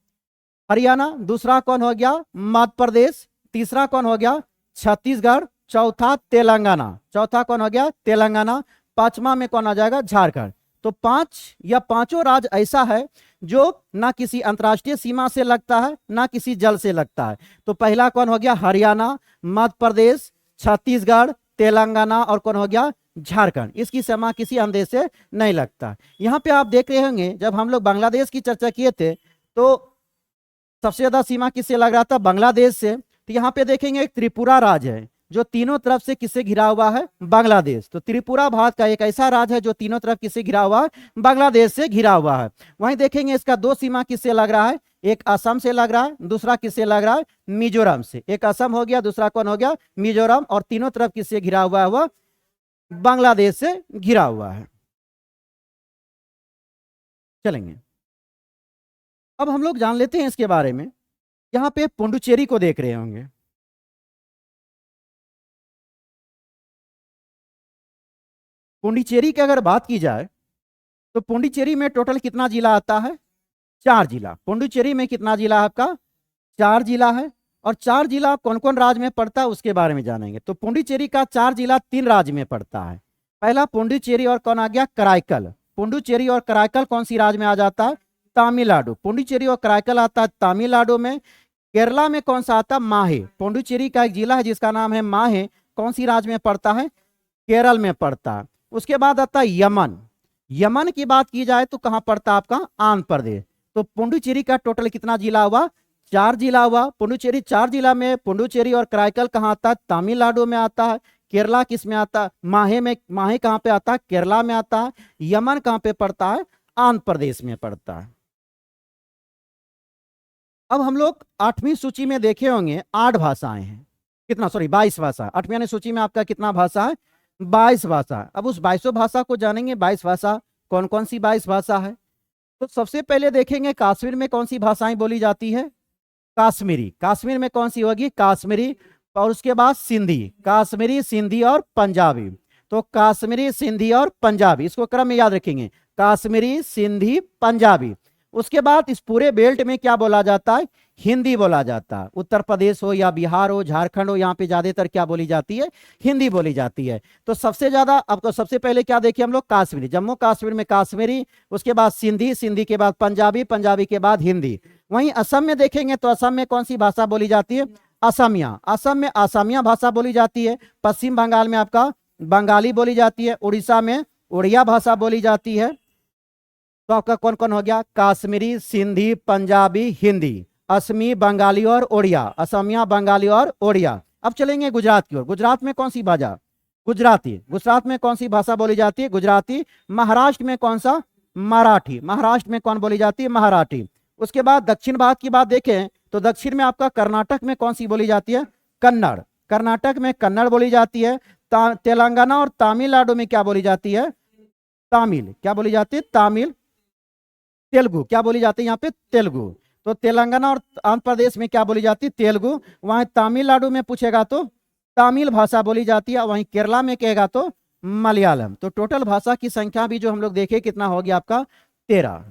हरियाणा। दूसरा कौन हो गया? मध्य प्रदेश। तीसरा कौन हो गया? छत्तीसगढ़। चौथा तेलंगाना। चौथा कौन हो गया? तेलंगाना। पांचवा में कौन आ जाएगा? झारखंड। तो पांचों राज्य ऐसा है जो ना किसी अंतर्राष्ट्रीय सीमा से लगता है, ना किसी जल से लगता है। तो पहला कौन हो गया? हरियाणा, मध्य प्रदेश, छत्तीसगढ़, तेलंगाना और कौन हो गया? झारखंड। इसकी सीमा किसी अन्य देश से नहीं लगता। यहां पे आप देख रहे होंगे जब हम लोग बांग्लादेश की चर्चा किए थे तो सबसे ज्यादा सीमा किससे लग रहा था? बांग्लादेश से। तो यहाँ पे देखेंगे एक त्रिपुरा राज्य है जो तीनों तरफ से किससे घिरा हुआ है? बांग्लादेश। तो त्रिपुरा भारत का एक ऐसा राज्य है जो तीनों तरफ किससे घिरा हुआ है? बांग्लादेश से घिरा हुआ है। वहीं देखेंगे इसका दो सीमा किससे लग रहा है? एक असम से लग रहा है, दूसरा किससे लग रहा है? मिजोरम से। एक असम हो गया, दूसरा कौन हो गया? मिजोरम। और तीनों तरफ किससे घिरा हुआ है? वह बांग्लादेश से घिरा हुआ है। चलेंगे अब हम लोग जान लेते हैं इसके बारे में। यहाँ पे पुडुचेरी को देख रहे होंगे। पुडुचेरी की अगर बात की जाए तो पुडुचेरी में टोटल कितना जिला आता है? 4 जिला। पुडुचेरी में कितना जिला है आपका? 4 जिला है। और 4 जिला कौन कौन राज्य में पड़ता है उसके बारे में जानेंगे। तो पुडुचेरी का 4 जिला 3 राज्य में पड़ता है। पहला पुडुचेरी और कौन आ गया? कराईकल। पुडुचेरी और कराईकल कौन सी राज्य में आ जाता है? तमिलनाडु। पुडुचेरी और कराईकल आता है तमिलनाडु में। केरला में कौन सा आता है? माहे। पुडुचेरी का एक जिला है जिसका नाम है माहे, कौन सी राज्य में पड़ता है? केरल में पड़ता है। उसके बाद आता है यमन। यमन की बात की जाए तो कहां पड़ता है आपका? आंध्र प्रदेश। तो पुडुचेरी का टोटल कितना जिला हुआ? 4 जिला हुआ। पुडुचेरी 4 जिला में पुडुचेरी और कराईकल कहां आता है? तमिलनाडु में आता है। केरला किस में आता है? माहे में। माहे कहां पे आता है? केरला में आता है। यमन कहां पे पड़ता है? आंध्र प्रदेश में पड़ता है। अब हम लोग 8वीं सूची में देखे होंगे 8 भाषाएं हैं। कितना? सॉरी 22 भाषा। 8वीं सूची में आपका कितना भाषा है? 22 भाषा। अब उस 22 भाषा को जानेंगे। 22 भाषा कौन कौन सी 22 भाषा है? तो सबसे पहले देखेंगे कश्मीर में कौन सी भाषाएं बोली जाती है? कश्मीरी। कश्मीर में कौन सी होगी? कश्मीरी। और उसके बाद सिंधी। कश्मीरी, सिंधी और पंजाबी। तो कश्मीरी, सिंधी और पंजाबी, इसको क्रम में याद रखेंगे। कश्मीरी, सिंधी, पंजाबी। उसके बाद इस पूरे बेल्ट में क्या बोला जाता है? हिंदी बोला जाता है। उत्तर प्रदेश हो या बिहार हो, झारखंड हो, यहाँ पे ज्यादातर क्या बोली जाती है? हिंदी बोली जाती है। तो सबसे ज्यादा आपको सबसे पहले क्या देखिए हम लोग? कश्मीरी। जम्मू कश्मीर में कश्मीरी, उसके बाद सिंधी, सिंधी के बाद पंजाबी, पंजाबी के बाद हिंदी। वहीं असम में देखेंगे तो असम में कौन सी भाषा बोली जाती है? असमिया। असम में असमिया भाषा बोली जाती है। पश्चिम बंगाल में आपका बंगाली बोली जाती है। उड़ीसा में उड़िया भाषा बोली जाती है। तो आपका कौन कौन हो गया? कश्मीरी, सिंधी, पंजाबी, हिंदी। असमी, बंगाली और ओडिया। असमिया, बंगाली और ओडिया। अब चलेंगे गुजरात की ओर। गुजरात में कौन सी भाषा? गुजराती। गुजरात में कौन सी भाषा बोली जाती है? गुजराती। महाराष्ट्र में कौन सा? मराठी। महाराष्ट्र में कौन बोली जाती है? मराठी। उसके बाद दक्षिण भारत की बात देखें तो दक्षिण में आपका कर्नाटक में कौन सी बोली जाती है? कन्नड़। कर्नाटक में कन्नड़ बोली जाती है। तेलंगाना और तमिलनाडु में क्या बोली जाती है? तमिल। क्या बोली जाती है? तमिल। तेलुगु। क्या बोली जाती है यहाँ पे? तेलुगु। तो तेलंगाना और आंध्र प्रदेश में क्या बोली जाती है? तेलुगु। वहीं तमिलनाडु में पूछेगा तो तमिल भाषा बोली जाती है। वहीं केरला में कहेगा तो मलयालम। तो टोटल भाषा की संख्या भी जो हम लोग देखे कितना हो गया आपका? 13।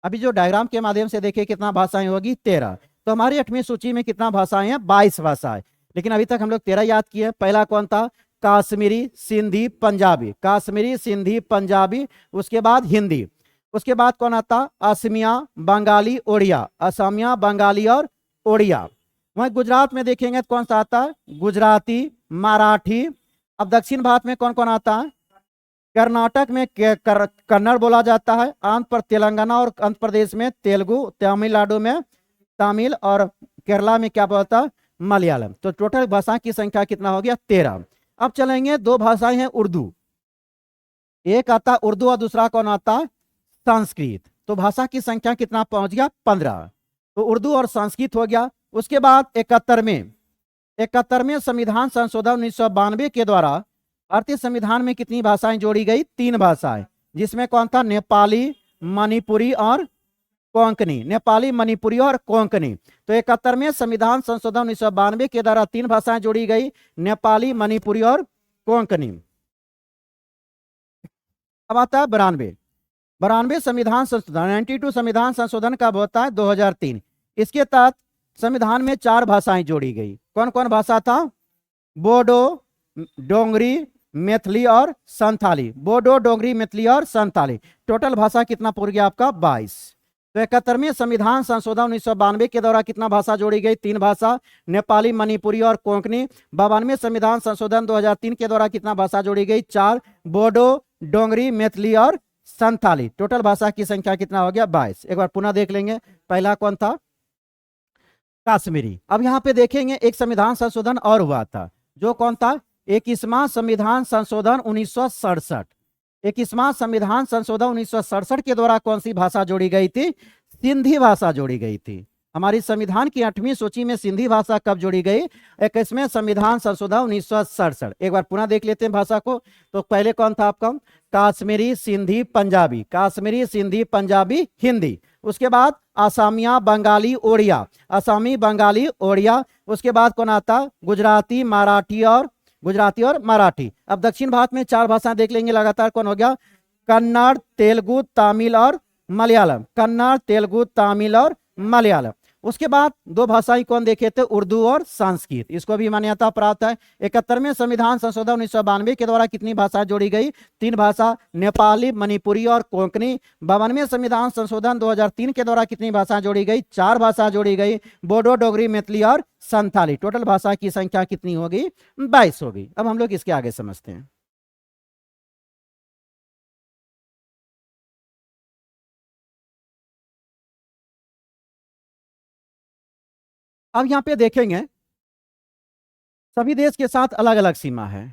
अभी जो डायग्राम के माध्यम से देखे कितना भाषाएं होगी? 13। तो हमारी 8वीं सूची में कितना भाषाएं हैं? 22 भाषाएं। लेकिन अभी तक हम लोग 13 याद किए। पहला कौन था? कश्मीरी, सिंधी, पंजाबी। कश्मीरी, सिंधी, पंजाबी। उसके बाद हिंदी। उसके बाद कौन आता? असमिया, बंगाली, ओडिया। असमिया, बंगाली और ओडिया। वहीं गुजरात में देखेंगे तो कौन सा आता है? गुजराती, मराठी। अब दक्षिण भारत में कौन कौन आता है? कर्नाटक में कन्नड़ बोला जाता है। तेलंगाना और आंध्र प्रदेश में तेलुगु। तमिलनाडु में तमिल और केरला में क्या बोलता है? मलयालम। तो टोटल भाषा की संख्या कितना हो गया? 13। अब चलेंगे 2 भाषाएं हैं उर्दू। एक आता उर्दू और दूसरा कौन आता है? संस्कृत। तो भाषा की संख्या कितना पहुंच गया? 15। तो उर्दू और संस्कृत हो गया। उसके बाद 71वें संविधान संशोधन 1992 के द्वारा भारतीय संविधान में कितनी भाषाएं जोड़ी गई? 3 भाषाएं, जिसमें कौन था? नेपाली, मणिपुरी और कोंकणी, नेपाली, मणिपुरी और कोंकणी। तो 71वें संविधान संशोधन 1992 के द्वारा 3 भाषाएं जोड़ी गई, नेपाली, मणिपुरी और कोंकणी। अब आता है 92 संविधान संशोधन, 92 संविधान संशोधन कब होता है? 2003। इसके तहत संविधान में 4 भाषाएं जोड़ी गई। कौन कौन भाषा था? बोडो, डोंगरी, मैथिली और संथाली। बोडो, डोंगरी, मैथिली और संथाली। टोटल भाषा कितना पूर गया आपका? 22। तो 71वें संविधान संशोधन 1992 के द्वारा कितना भाषा जोड़ी गई? 3 भाषा, नेपाली, मणिपुरी और कोंकणी। 92वें संविधान संशोधन 2003 के द्वारा कितना भाषा जोड़ी गई? 4, बोडो, डोंगरी, मैथिली और संथाली। टोटल भाषा की संख्या कितना हो गया? 22। एक बार पुनः देख लेंगे। पहला कौन था? कश्मीरी। अब यहां पे देखेंगे एक संविधान संशोधन और हुआ था, जो कौन था? 21वां संविधान संशोधन 1967। 21वां संविधान संशोधन 1967 के द्वारा कौन सी भाषा जोड़ी गई थी? सिंधी भाषा जोड़ी गई थी। हमारी संविधान की 8वीं सूची में सिंधी भाषा कब जोड़ी गई? 21वें संविधान संशोधन 1967। एक बार पुनः देख लेते हैं भाषा को। तो पहले कौन था आपका? कश्मीरी, सिंधी, पंजाबी। कश्मीरी, सिंधी, पंजाबी, हिंदी। उसके बाद असमिया, बंगाली, ओडिया। असमी, बंगाली, ओडिया। उसके बाद कौन आता? गुजराती, गुजराती और मराठी। अब दक्षिण भारत में 4 भाषाएं देख लेंगे लगातार। कौन हो गया? कन्नड़, तेलुगु, तमिल और मलयालम। कन्नड़, तेलुगु, तमिल और मलयालम। उसके बाद 2 भाषाएं कौन देखे थे? उर्दू और संस्कृत। इसको भी मान्यता प्राप्त है। 71वें संविधान संशोधन 1992 के द्वारा कितनी भाषा जोड़ी गई? 3 भाषा, नेपाली, मणिपुरी और कोंकणी। 52वें संविधान संशोधन 2003 के द्वारा कितनी भाषा जोड़ी गई? 4 भाषा जोड़ी गई, बोडो, डोगरी, मैथिली और संथाली। टोटल भाषा की संख्या कितनी होगी? 22 होगी। अब हम लोग इसके आगे समझते हैं। अब यहां पे देखेंगे सभी देश के साथ अलग अलग सीमा है।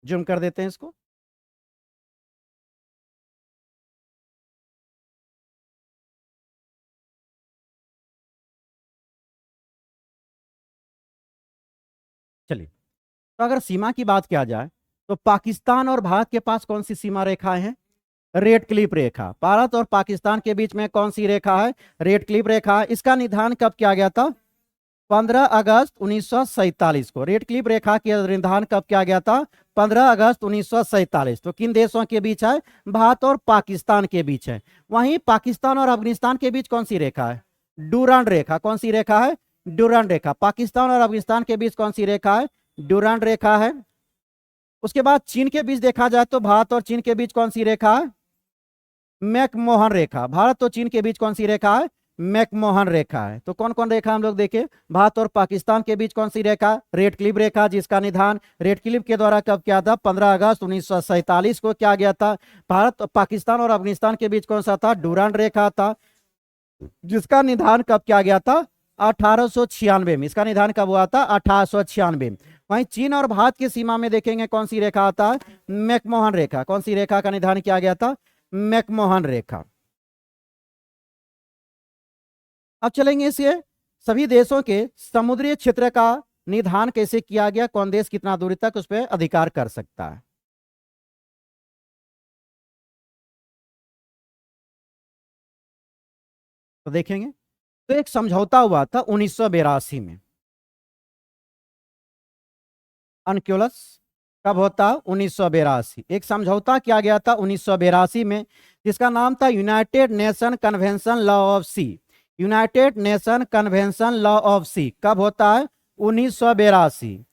जूम कर देते हैं इसको। चलिए, तो अगर सीमा की बात किया जाए तो पाकिस्तान और भारत के पास कौन सी सीमा रेखाएं हैं? रेड क्लिफ रेखा। भारत और पाकिस्तान के बीच में कौन सी रेखा है? रेड क्लिफ रेखा। इसका निर्धारण कब किया गया था? 15 अगस्त 1947 को। रेड क्लिफ रेखा का निर्धारण कब किया गया था? 15 अगस्त 1947। तो किन देशों के बीच है? भारत और पाकिस्तान के बीच है। वहीं पाकिस्तान और अफगानिस्तान के बीच कौन सी रेखा है? डूरांड रेखा। कौन सी रेखा है? डूरांड रेखा। पाकिस्तान और अफगानिस्तान के बीच कौन सी रेखा है? डूरांड रेखा है। उसके बाद चीन के बीच देखा जाए तो भारत और चीन के बीच कौन सी रेखा है? मैकमोहन रेखा। भारत और चीन के बीच कौन सी रेखा है? मैकमोहन रेखा है। तो कौन कौन रेखा हम लोग देखें? भारत और पाकिस्तान के बीच कौन सी रेखा? रेड क्लिफ रेखा, जिसका निधान रेड क्लिफ के द्वारा कब किया था? 15 अगस्त 1947 को किया गया था। भारत, पाकिस्तान और अफगानिस्तान के बीच कौन सा था? डूरांड रेखा था, जिसका निधान कब किया गया था? 1896 में। इसका निधान कब हुआ था? 1896 में। वहीं चीन और भारत की सीमा में देखेंगे कौन सी रेखा आता है? मैकमोहन रेखा। कौन सी रेखा का निधान किया गया था? मैकमोहन रेखा। अब चलेंगे इसे सभी देशों के समुद्री क्षेत्र का निधान कैसे किया गया, कौन देश कितना दूरी तक उस पर अधिकार कर सकता है। तो देखेंगे तो एक समझौता हुआ था 1982 में। अनक्योलस कब होता? 1982। एक समझौता किया गया था 1982 में, जिसका नाम था United Nation convention law of sea. United Nation convention law of sea कब होता है? 1982।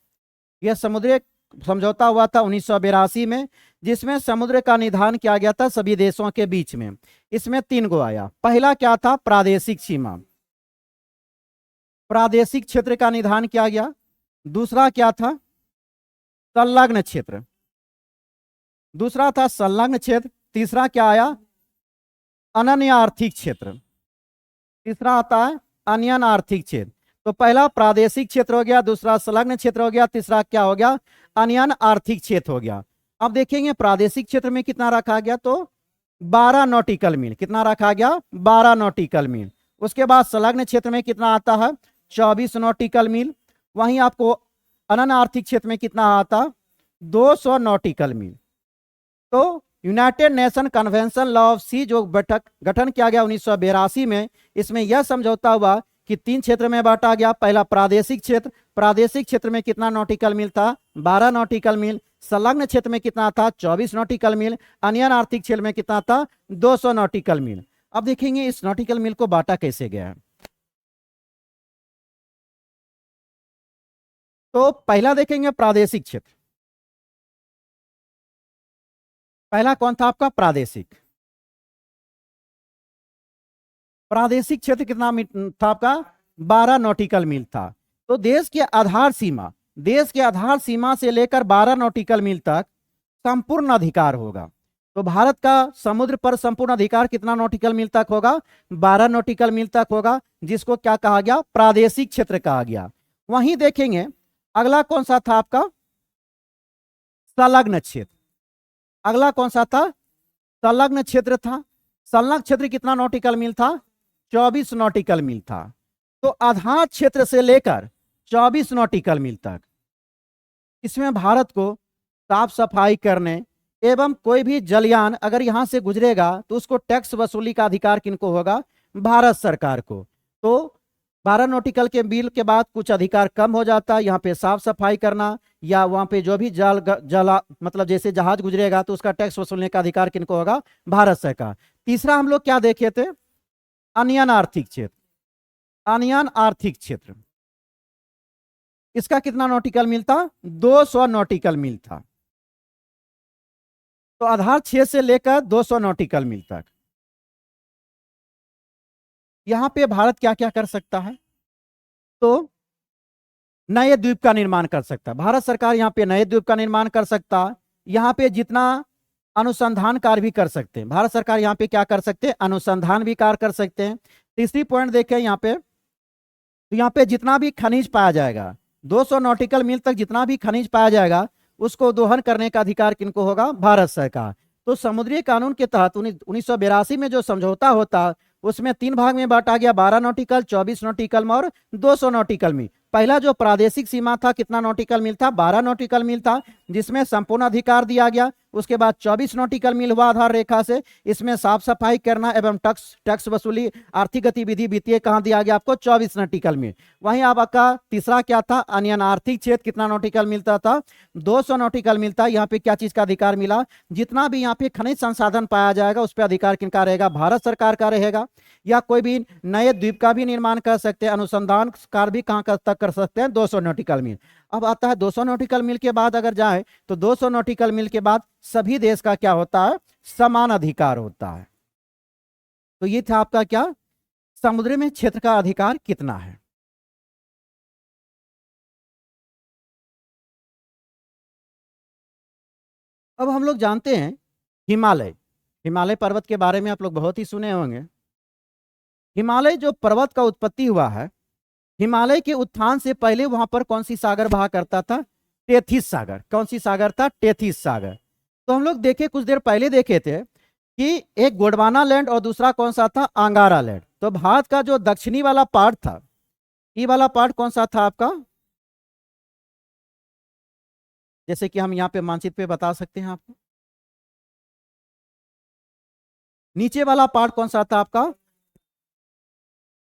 यह समुद्री समझौता हुआ था 1982 में, जिसमें समुद्र का निधान किया गया था सभी देशों के बीच में। इसमें 3 गो आया। पहला क्या था? प्रादेशिक सीमा, प्रादेशिक क्षेत्र का निधान किया गया। दूसरा क्या था? संलग्न क्षेत्र। दूसरा था संलग्न क्षेत्र। तीसरा क्या आया? अनन्य आर्थिक क्षेत्र। तीसरा आता है अनन्य आर्थिक क्षेत्र। तो पहला प्रादेशिक क्षेत्र हो गया, दूसरा संलग्न क्षेत्र हो गया, तीसरा क्या हो गया? अनन्य आर्थिक क्षेत्र हो गया। अब देखेंगे प्रादेशिक क्षेत्र में कितना रखा गया? तो 12 नॉटिकल मील। कितना रखा गया? 12 नॉटिकल मील। उसके बाद संलग्न क्षेत्र में कितना आता है? 24 नॉटिकल मील। वहीं आपको अनन्य आर्थिक क्षेत्र में कितना आता? 200 नॉटिकल मील। तो United Nation convention law of sea जो बैठक गठन किया गया 1982 में, इसमें यह समझौता हुआ कि 3 क्षेत्र में बांटा गया। पहला प्रादेशिक क्षेत्र, प्रादेशिक क्षेत्र में कितना नॉटिकल मील था? 12 नॉटिकल मील। संलग्न क्षेत्र में कितना था? 24 नॉटिकल मील। अनियन आर्थिक क्षेत्र में कितना था? 200 नॉटिकल मील। अब देखेंगे इस नॉटिकल मील को बांटा कैसे गया है। तो पहला देखेंगे प्रादेशिक क्षेत्र। पहला कौन था आपका? प्रादेशिक। प्रादेशिक क्षेत्र कितना था आपका? 12 नॉटिकल मील था। तो देश के आधार सीमा, देश के आधार सीमा से लेकर 12 नॉटिकल मील तक संपूर्ण अधिकार होगा। तो भारत का समुद्र पर संपूर्ण अधिकार कितना नॉटिकल मील तक होगा? 12 नॉटिकल मील तक होगा, जिसको क्या कहा गया? प्रादेशिक क्षेत्र कहा गया। वहीं देखेंगे अगला कौन सा था आपका? संलग्न क्षेत्र। अगला कौन सा था? संलग्न क्षेत्र था। संलग्न क्षेत्र कितना नॉटिकल मील था? 24 नॉटिकल मील था। तो आधार क्षेत्र से लेकर 24 नॉटिकल मील तक, इसमें भारत को साफ सफाई करने एवं कोई भी जलयान अगर यहां से गुजरेगा तो उसको टैक्स वसूली का अधिकार किनको होगा? भारत सरकार को। तो 12 नॉटिकल के मील के बाद कुछ अधिकार कम हो जाता है, यहाँ पे साफ सफाई करना या वहां पे जो भी जला मतलब जैसे जहाज गुजरेगा तो उसका टैक्स वसूलने का अधिकार किनको होगा? भारत सरकार। तीसरा हम लोग क्या देखे थे? अनियन आर्थिक क्षेत्र। अनियन आर्थिक क्षेत्र, इसका कितना नॉटिकल मील था? 200 नॉटिकल मील था। तो आधार 6 से लेकर 200 नॉटिकल मील तक यहां पे भारत क्या क्या कर सकता है? तो नए द्वीप का निर्माण कर सकता है भारत सरकार। यहां पे नए द्वीप का निर्माण कर सकता है। यहां पे जितना अनुसंधान कार्य भी कर सकते हैं भारत सरकार। यहां पे क्या कर सकते हैं? अनुसंधान भी कार्य कर सकते हैं। तीसरी पॉइंट देखें यहां पे, तो यहां पे जितना भी खनिज पाया जाएगा, 200 नॉटिकल मील तक जितना भी खनिज पाया जाएगा उसको दोहन करने का अधिकार किनको होगा? भारत सरकार। तो समुद्री कानून के तहत 1982 में जो समझौता होता उसमें 3 भाग में बांटा गया, 12 नॉटिकल, 24 नॉटिकल और 200 नॉटिकल मील। पहला जो प्रादेशिक सीमा था कितना नॉटिकल मील था? 12 नॉटिकल मील था, जिसमें संपूर्ण अधिकार दिया गया। उसके बाद 24 नॉटिकल मील हुआ आधार रेखा से, इसमें साफ सफाई करना एवं टैक्स वसूली, आर्थिक गतिविधि वित्तीय कहां दिया गया आपको? 24 नॉटिकल मील। वहीं आपका तीसरा क्या था? अनियन आर्थिक क्षेत्र कितना नॉटिकल मिलता था? 200 नॉटिकल मिलता। यहाँ पे क्या चीज का अधिकार मिला? जितना भी यहाँ पे खनिज संसाधन पाया जाएगा उस पर अधिकार किनका रहेगा? भारत सरकार का रहेगा। या कोई भी नए द्वीप का भी निर्माण कर सकते हैं, अनुसंधान कार्य भी कहां तक कर सकते हैं? 200 नॉटिकल मील। अब आता है 200 नॉटिकल मील के बाद अगर जाए तो 200 नॉटिकल मील के बाद सभी देश का क्या होता है? समान अधिकार होता है। तो ये था आपका क्या? समुद्र में क्षेत्र का अधिकार कितना है। अब हम लोग जानते हैं हिमालय, हिमालय पर्वत के बारे में आप लोग बहुत ही सुने होंगे। हिमालय जो पर्वत का उत्पत्ति हुआ है, हिमालय के उत्थान से पहले वहां पर कौन सी सागर बहा करता था? टेथिस सागर। कौन सी सागर था? टेथिस सागर। तो हम लोग देखे कुछ देर पहले देखे थे कि एक गोंडवाना लैंड और दूसरा कौन सा था? अंगारा लैंड। तो भारत का जो दक्षिणी वाला पार्ट था, ये वाला पार्ट कौन सा था आपका? जैसे कि हम यहाँ पे मानचित्र पे बता सकते हैं आपको। नीचे वाला पार्ट कौन सा था आपका?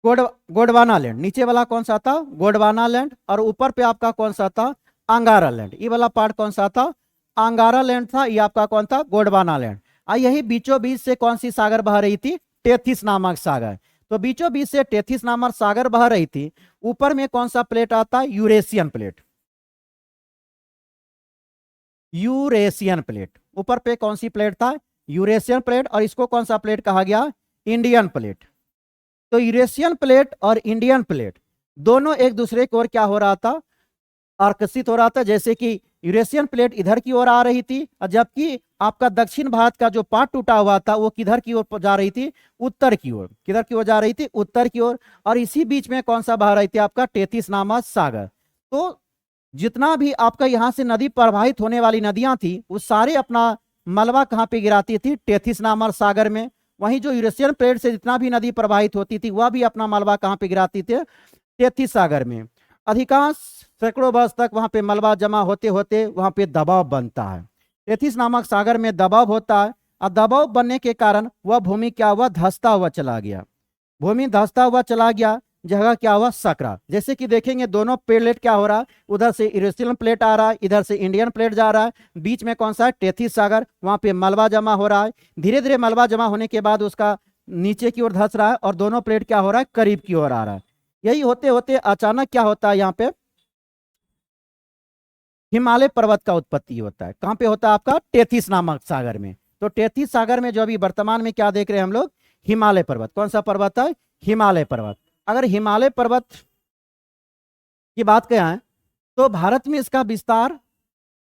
गोंडवाना लैंड। नीचे वाला कौन सा था? गोंडवाना लैंड। और ऊपर पे आपका कौन सा था? अंगारा लैंड। ये वाला पार्ट कौन सा था? अंगारा लैंड था। ये आपका कौन था? गोंडवाना लैंड। और यही बीचों बीच से कौन सी सागर बह रही थी? टेथिस नामक सागर। तो बीचों बीच से टेथिस नामक सागर बह रही थी। ऊपर में कौन सा प्लेट आता? Eurasian plate. Eurasian plate. ऊपर पे कौन सी प्लेट था? Eurasian plate. और इसको कौन सा प्लेट कहा गया? Indian plate. तो यूरेशियन प्लेट और इंडियन प्लेट दोनों एक दूसरे की ओर क्या हो रहा था? आकर्षित हो रहा था। जैसे कि यूरेशियन प्लेट इधर की ओर आ रही थी, और जबकि आपका दक्षिण भारत का जो पार्ट टूटा हुआ था वो किधर की ओर जा रही थी? उत्तर की ओर। किधर की ओर जा रही थी? उत्तर की ओर। और इसी बीच में कौन सा बह रही थी? आपका टेथिस नामक सागर। तो जितना भी आपका यहां से नदी प्रवाहित होने वाली नदियां थी वो सारे अपना मलबा कहां पे गिराती थी? टेथिस नामक सागर में। वहीं जो यूरेशियन प्लेट से जितना भी नदी प्रवाहित होती थी वह भी अपना मलबा कहां पे गिराती थी? टेथिस सागर में। अधिकांश सैकड़ों वर्ष तक वहां पे मलबा जमा होते होते वहां पे दबाव बनता है। टेथिस नामक सागर में दबाव होता है और दबाव बनने के कारण वह भूमि क्या हुआ, धंसता हुआ चला गया। भूमि धंसता हुआ चला गया, जगह क्या हुआ, सकरा। जैसे कि देखेंगे दोनों प्लेट क्या हो रहा है, उधर से यूरेशियन प्लेट आ रहा है, इधर से इंडियन प्लेट जा रहा है, बीच में कौन सा है, टेथीस सागर, वहां पे मलबा जमा हो रहा है। धीरे धीरे मलबा जमा होने के बाद उसका नीचे की ओर धंस रहा है और दोनों प्लेट क्या हो रहा है, करीब की ओर आ रहा है। यही होते होते अचानक क्या होता है, यहाँ पे हिमालय पर्वत का उत्पत्ति होता है। कहां पे होता है, आपका टेथीस नामक सागर में। तो टेथीस सागर में जो अभी वर्तमान में क्या देख रहे हैं हम लोग, हिमालय पर्वत। कौन सा पर्वत है, हिमालय पर्वत। अगर हिमालय पर्वत की बात करें तो भारत में इसका विस्तार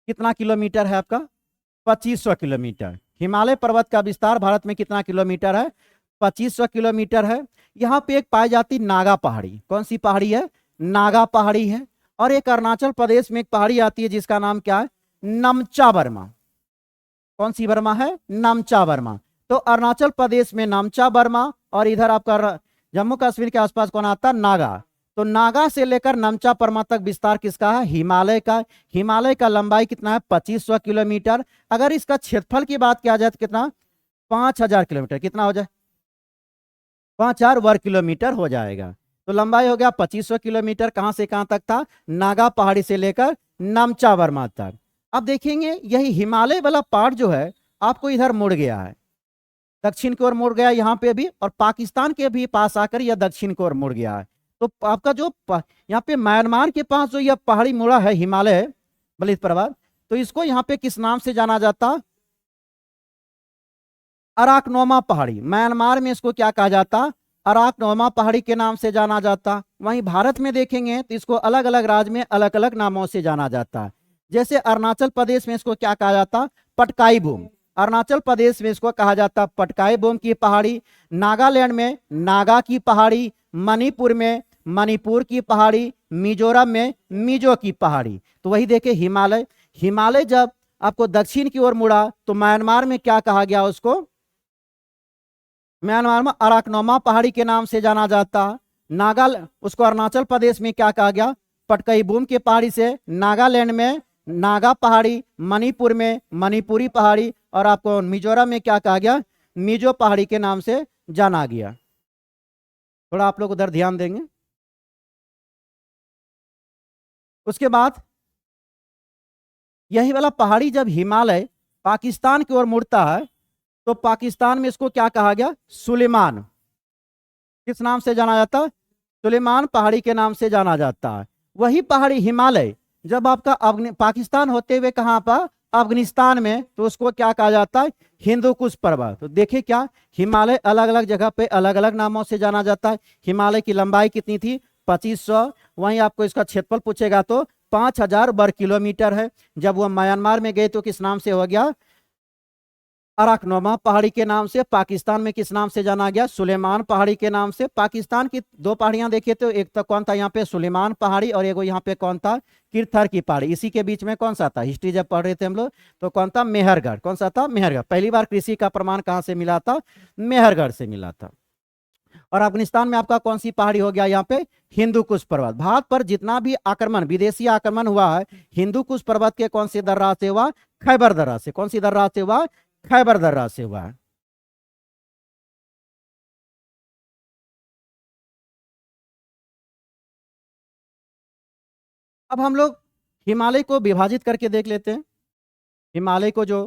कितना किलोमीटर है, आपका 2500 किलोमीटर। हिमालय पर्वत का विस्तार भारत में कितना किलोमीटर है, 2500 किलोमीटर है। यहाँ पे एक पाई जाती नागा पहाड़ी। कौन सी पहाड़ी है, नागा पहाड़ी है। और एक अरुणाचल प्रदेश में एक पहाड़ी आती है जिसका नाम क्या है, नमचा बर्मा। कौन सी बर्मा है, नमचा बर्मा। तो अरुणाचल प्रदेश में नमचा बर्मा और इधर आपका जम्मू कश्मीर के आसपास कौन आता है, नागा। तो नागा से लेकर नमचा बर्मा तक विस्तार किसका है, हिमालय का। हिमालय का लंबाई कितना है, 2500 किलोमीटर। अगर इसका क्षेत्रफल की बात किया जाए तो कितना, 5000 किलोमीटर। कितना हो जाए, 5000 वर्ग किलोमीटर हो जाएगा। तो लंबाई हो गया 2500 किलोमीटर। कहां से कहां तक था, नागा पहाड़ी से लेकर नमचा बर्मा तक। अब देखेंगे यही हिमालय वाला पार्ट जो है आपको इधर मुड़ गया है, दक्षिण की ओर मुड़ गया यहाँ पे भी, और पाकिस्तान के भी पास आकर यह दक्षिण की ओर मुड़ गया है। तो आपका जो यहाँ पे म्यांमार के पास जो यह पहाड़ी मुड़ा है, हिमालय बलित पर्वत, तो इसको यहाँ पे किस नाम से जाना जाता, अराकनोमा पहाड़ी। म्यांमार में इसको क्या कहा जाता, अराकनोमा पहाड़ी के नाम से जाना जाता। वहीं भारत में देखेंगे तो इसको अलग अलग राज्य में अलग अलग नामों से जाना जाता है। जैसे अरुणाचल प्रदेश में इसको क्या कहा जाता, पटकाई बूम। अरुणाचल प्रदेश में इसको कहा जाता पटकाई बूम की पहाड़ी। नागालैंड में नागा की पहाड़ी, मणिपुर में मणिपुर की पहाड़ी, मिजोरम में मिजो की पहाड़ी। तो वही देखे हिमालय, हिमालय जब आपको दक्षिण की ओर मुड़ा तो म्यांमार में क्या कहा गया उसको, म्यांमार में अराकनोमा पहाड़ी के नाम से जाना जाता। उसको अरुणाचल प्रदेश में क्या कहा गया, पटकई बूम की पहाड़ी से। नागालैंड में नागा पहाड़ी, मणिपुर में मणिपुरी पहाड़ी, और आपको मिजोरम में क्या कहा गया, मिजो पहाड़ी के नाम से जाना गया। थोड़ा आप लोग उधर ध्यान देंगे। उसके बाद यही वाला पहाड़ी जब हिमालय पाकिस्तान की ओर मुड़ता है तो पाकिस्तान में इसको क्या कहा गया, सुलेमान। किस नाम से जाना जाता है, सुलेमान पहाड़ी के नाम से जाना जाता है। वही पहाड़ी हिमालय जब आपका पाकिस्तान होते हुए कहां पर, अफगानिस्तान में, तो उसको क्या कहा जाता है, हिंदू कुश पर्वत। तो देखिए क्या, हिमालय अलग अलग जगह पे अलग अलग नामों से जाना जाता है। हिमालय की लंबाई कितनी थी, 2500। वहीं आपको इसका क्षेत्रफल पूछेगा तो 5000 वर्ग किलोमीटर है। जब वह म्यांमार में गए तो किस नाम से हो गया, अराकनोमा पहाड़ी के नाम से। पाकिस्तान में किस नाम से जाना गया, सुलेमान पहाड़ी के नाम से। पाकिस्तान की दो पहाड़ियां देखे तो एक तो कौन था यहाँ पे, सुलेमान पहाड़ी, और एक यहाँ पे कौन था, किरथर की पहाड़ी। इसी के बीच में कौन सा था, हिस्ट्री जब पढ़ रहे थे हम लोग तो कौन था, मेहरगढ़। कौन सा था, मेहरगढ़। पहली बार कृषि का प्रमाण कहाँ से मिला था, मेहरगढ़ से मिला था। और अफगानिस्तान में आपका कौन सी पहाड़ी हो गया, यहाँ पे हिंदू कुश पर्वत। भारत पर जितना भी आक्रमण, विदेशी आक्रमण हुआ है, हिंदू कुश पर्वत के कौन सी दर्रा से हुआ, खैबर दर्रा से। कौन सी दर्रा से हुआ, खैबर दर्रा से हुआ है। अब हम लोग हिमालय को विभाजित करके देख लेते हैं। हिमालय को जो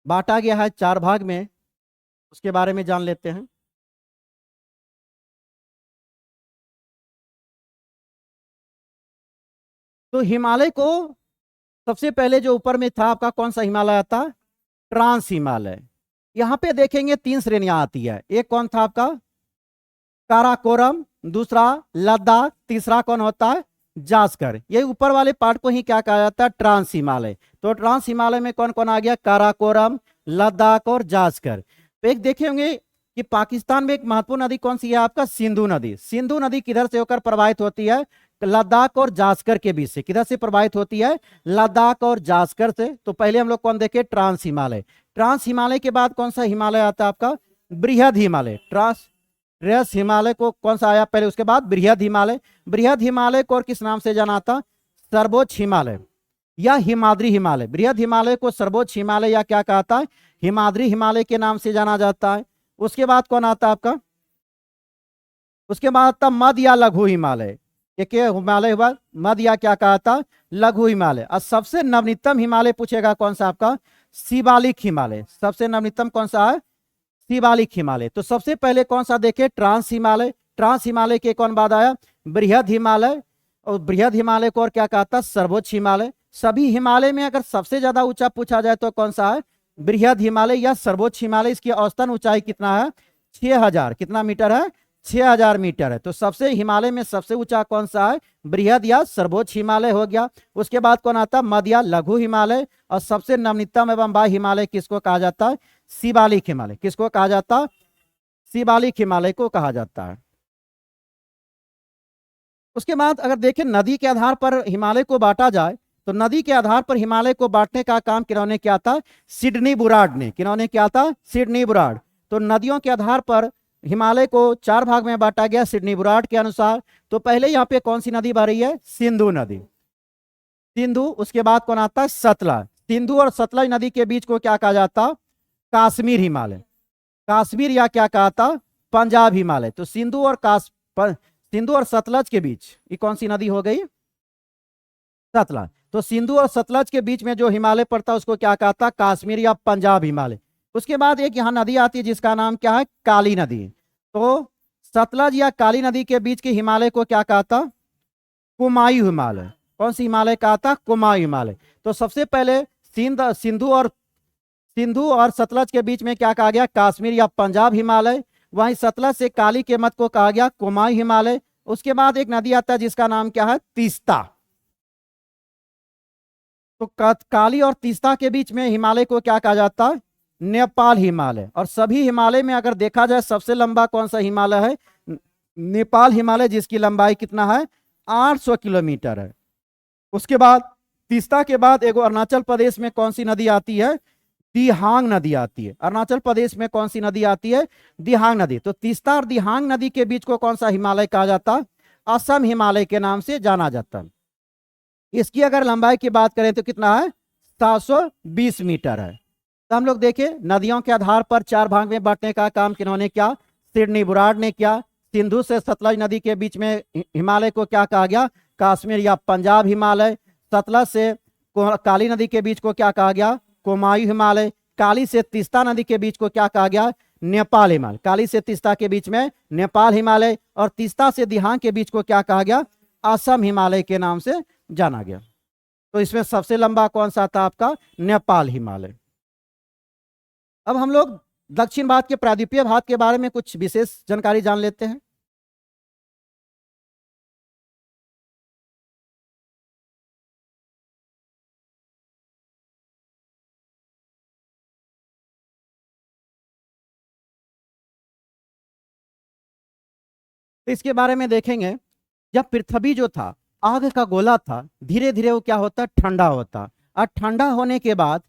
बांटा गया है 4 भाग में, उसके बारे में जान लेते हैं। तो हिमालय को सबसे पहले जो ऊपर में था आपका कौन सा हिमालय आता, ट्रांस हिमालय। यहाँ पे देखेंगे 3 श्रेणियां आती है। एक कौन था आपका, काराकोरम, दूसरा लद्दाख, तीसरा कौन होता है, जास्कर। ये ऊपर वाले पार्ट को ही क्या कहा जाता है, ट्रांस हिमालय। तो ट्रांस हिमालय में कौन कौन आ गया, काराकोरम, लद्दाख और जास्कर। तो एक देखे होंगे कि पाकिस्तान में एक महत्वपूर्ण नदी कौन सी है आपका, सिंधु नदी। सिंधु नदी किधर से होकर प्रवाहित होती है, लद्दाख और जास्कर के बीच से। किधर से प्रवाहित होती है, लद्दाख और जास्कर से। तो पहले हम लोग कौन देखे, ट्रांस हिमालय। ट्रांस हिमालय के बाद कौन सा हिमालय आता है आपका, बृहद हिमालय। ट्रांस हिमालय को कौन सा आया पहले, उसके बाद बृहद हिमालय। बृहद हिमालय को और किस नाम से जाना था, सर्वोच्च हिमालय। या हिमाद्री हिमालय। बृहद हिमालय को सर्वोच्च हिमालय या क्या कहता है, हिमाद्री हिमालय के नाम से जाना जाता है। उसके बाद कौन आता है आपका, उसके बाद आता मध्य या लघु हिमालय। एक हिमालय हुआ मध्य या क्या कहता, लघु हिमालय। और सबसे नवीनतम हिमालय पूछेगा कौन सा आपका, शिवालिक हिमालय। सबसे नवीनतम कौन सा है, शिवालिक हिमालय। तो सबसे पहले कौन सा देखे, ट्रांस हिमालय। ट्रांस हिमालय के कौन बाद आया, बृहद हिमालय। और बृहद हिमालय को और क्या कहता, सर्वोच्च हिमालय। सभी हिमालय में अगर सबसे ज्यादा ऊंचा पूछा जाए तो कौन सा है, बृहद हिमालय या सर्वोच्च हिमालय। इसकी औसतन ऊंचाई कितना है, 6000, कितना मीटर है, 6000 मीटर है। तो सबसे हिमालय में सबसे ऊंचा कौन सा है, बृहद या सर्वोच्च हिमालय हो गया। उसके बाद कौन आता, मध्य या लघु हिमालय। और सबसे नवीनतम एवं बाह्य हिमालय किसको कहा जाता है, शिवालिक हिमालय। किसको कहा जाता है, शिवालिक हिमालय को कहा जाता है। उसके बाद अगर देखें नदी के आधार पर हिमालय को बांटा जाए, तो नदी के आधार पर हिमालय को बांटने का काम किन्होंने किया था, सिडनी बुराड ने। किन्होंने किया था, सिडनी बुराड। तो नदियों के आधार पर हिमालय को 4 भाग में बांटा गया सिडनी बुराड के अनुसार। तो पहले यहाँ पे कौन सी नदी बह रही है, सिंधु नदी, सिंधु। उसके बाद कौन आता है, सतलज। सिंधु और सतलज नदी के बीच को क्या कहा जाता, काश्मीर हिमालय, काश्मीर या क्या कहा था, पंजाब हिमालय। तो सिंधु और सिंधु और सतलज के बीच ये कौन सी नदी हो गई, सतलज। तो सिंधु और सतलज के बीच में जो हिमालय पड़ता है उसको क्या कहता, काश्मीर या पंजाब हिमालय। उसके बाद एक यहाँ नदी आती है जिसका नाम क्या है, काली नदी। तो सतलज या काली नदी के बीच के हिमालय को क्या कहता, कुमायूं हिमालय। कौन सी हिमालय कहा था, कुमायूं हिमालय। तो सबसे पहले सिंधु और सतलज के बीच में क्या कहा गया, काश्मीर या पंजाब हिमालय। वहीं सतलज से काली के मध्य को कहा गया कुमायूं हिमालय। उसके बाद एक नदी आता है जिसका नाम क्या है, तीस्ता। तो काली और तीस्ता के बीच में हिमालय को क्या कहा जाता है, नेपाल हिमालय। और सभी हिमालय में अगर देखा जाए सबसे लंबा कौन सा हिमालय है, नेपाल हिमालय, जिसकी लंबाई कितना है, 800 किलोमीटर है। उसके बाद तीस्ता के बाद एक अरुणाचल प्रदेश में कौन सी नदी आती है, दिहांग नदी आती है। अरुणाचल प्रदेश में कौन सी नदी आती है, दिहांग नदी। तो तीस्ता और दिहांग नदी के बीच को कौन सा हिमालय कहा जाता, असम हिमालय के नाम से जाना जाता है। इसकी अगर लंबाई की बात करें तो कितना है, 720 मीटर है। तो हम लोग देखें नदियों के आधार पर 4 भाग में बांटने का काम किन्होंने किया, सिडनी बुराड ने किया। सिंधु से सतलज नदी के बीच में हिमालय को क्या कहा गया, काश्मीर या पंजाब हिमालय। सतलज से काली नदी के बीच को क्या कहा गया, कुमायूं हिमालय। काली से तीस्ता नदी के बीच को क्या कहा गया, नेपाल हिमालय। काली से तीस्ता के बीच में नेपाल हिमालय। और तीस्ता से दिहांग के बीच को क्या कहा गया, असम हिमालय के नाम से जाना गया। तो इसमें सबसे लंबा कौन सा था आपका, नेपाल हिमालय। अब हम लोग दक्षिण भारत के प्रायद्वीपीय भाग के बारे में कुछ विशेष जानकारी जान लेते हैं। तो इसके बारे में देखेंगे, जब पृथ्वी जो था आग का गोला था, धीरे धीरे वो क्या होता, ठंडा होता। और ठंडा होने के बाद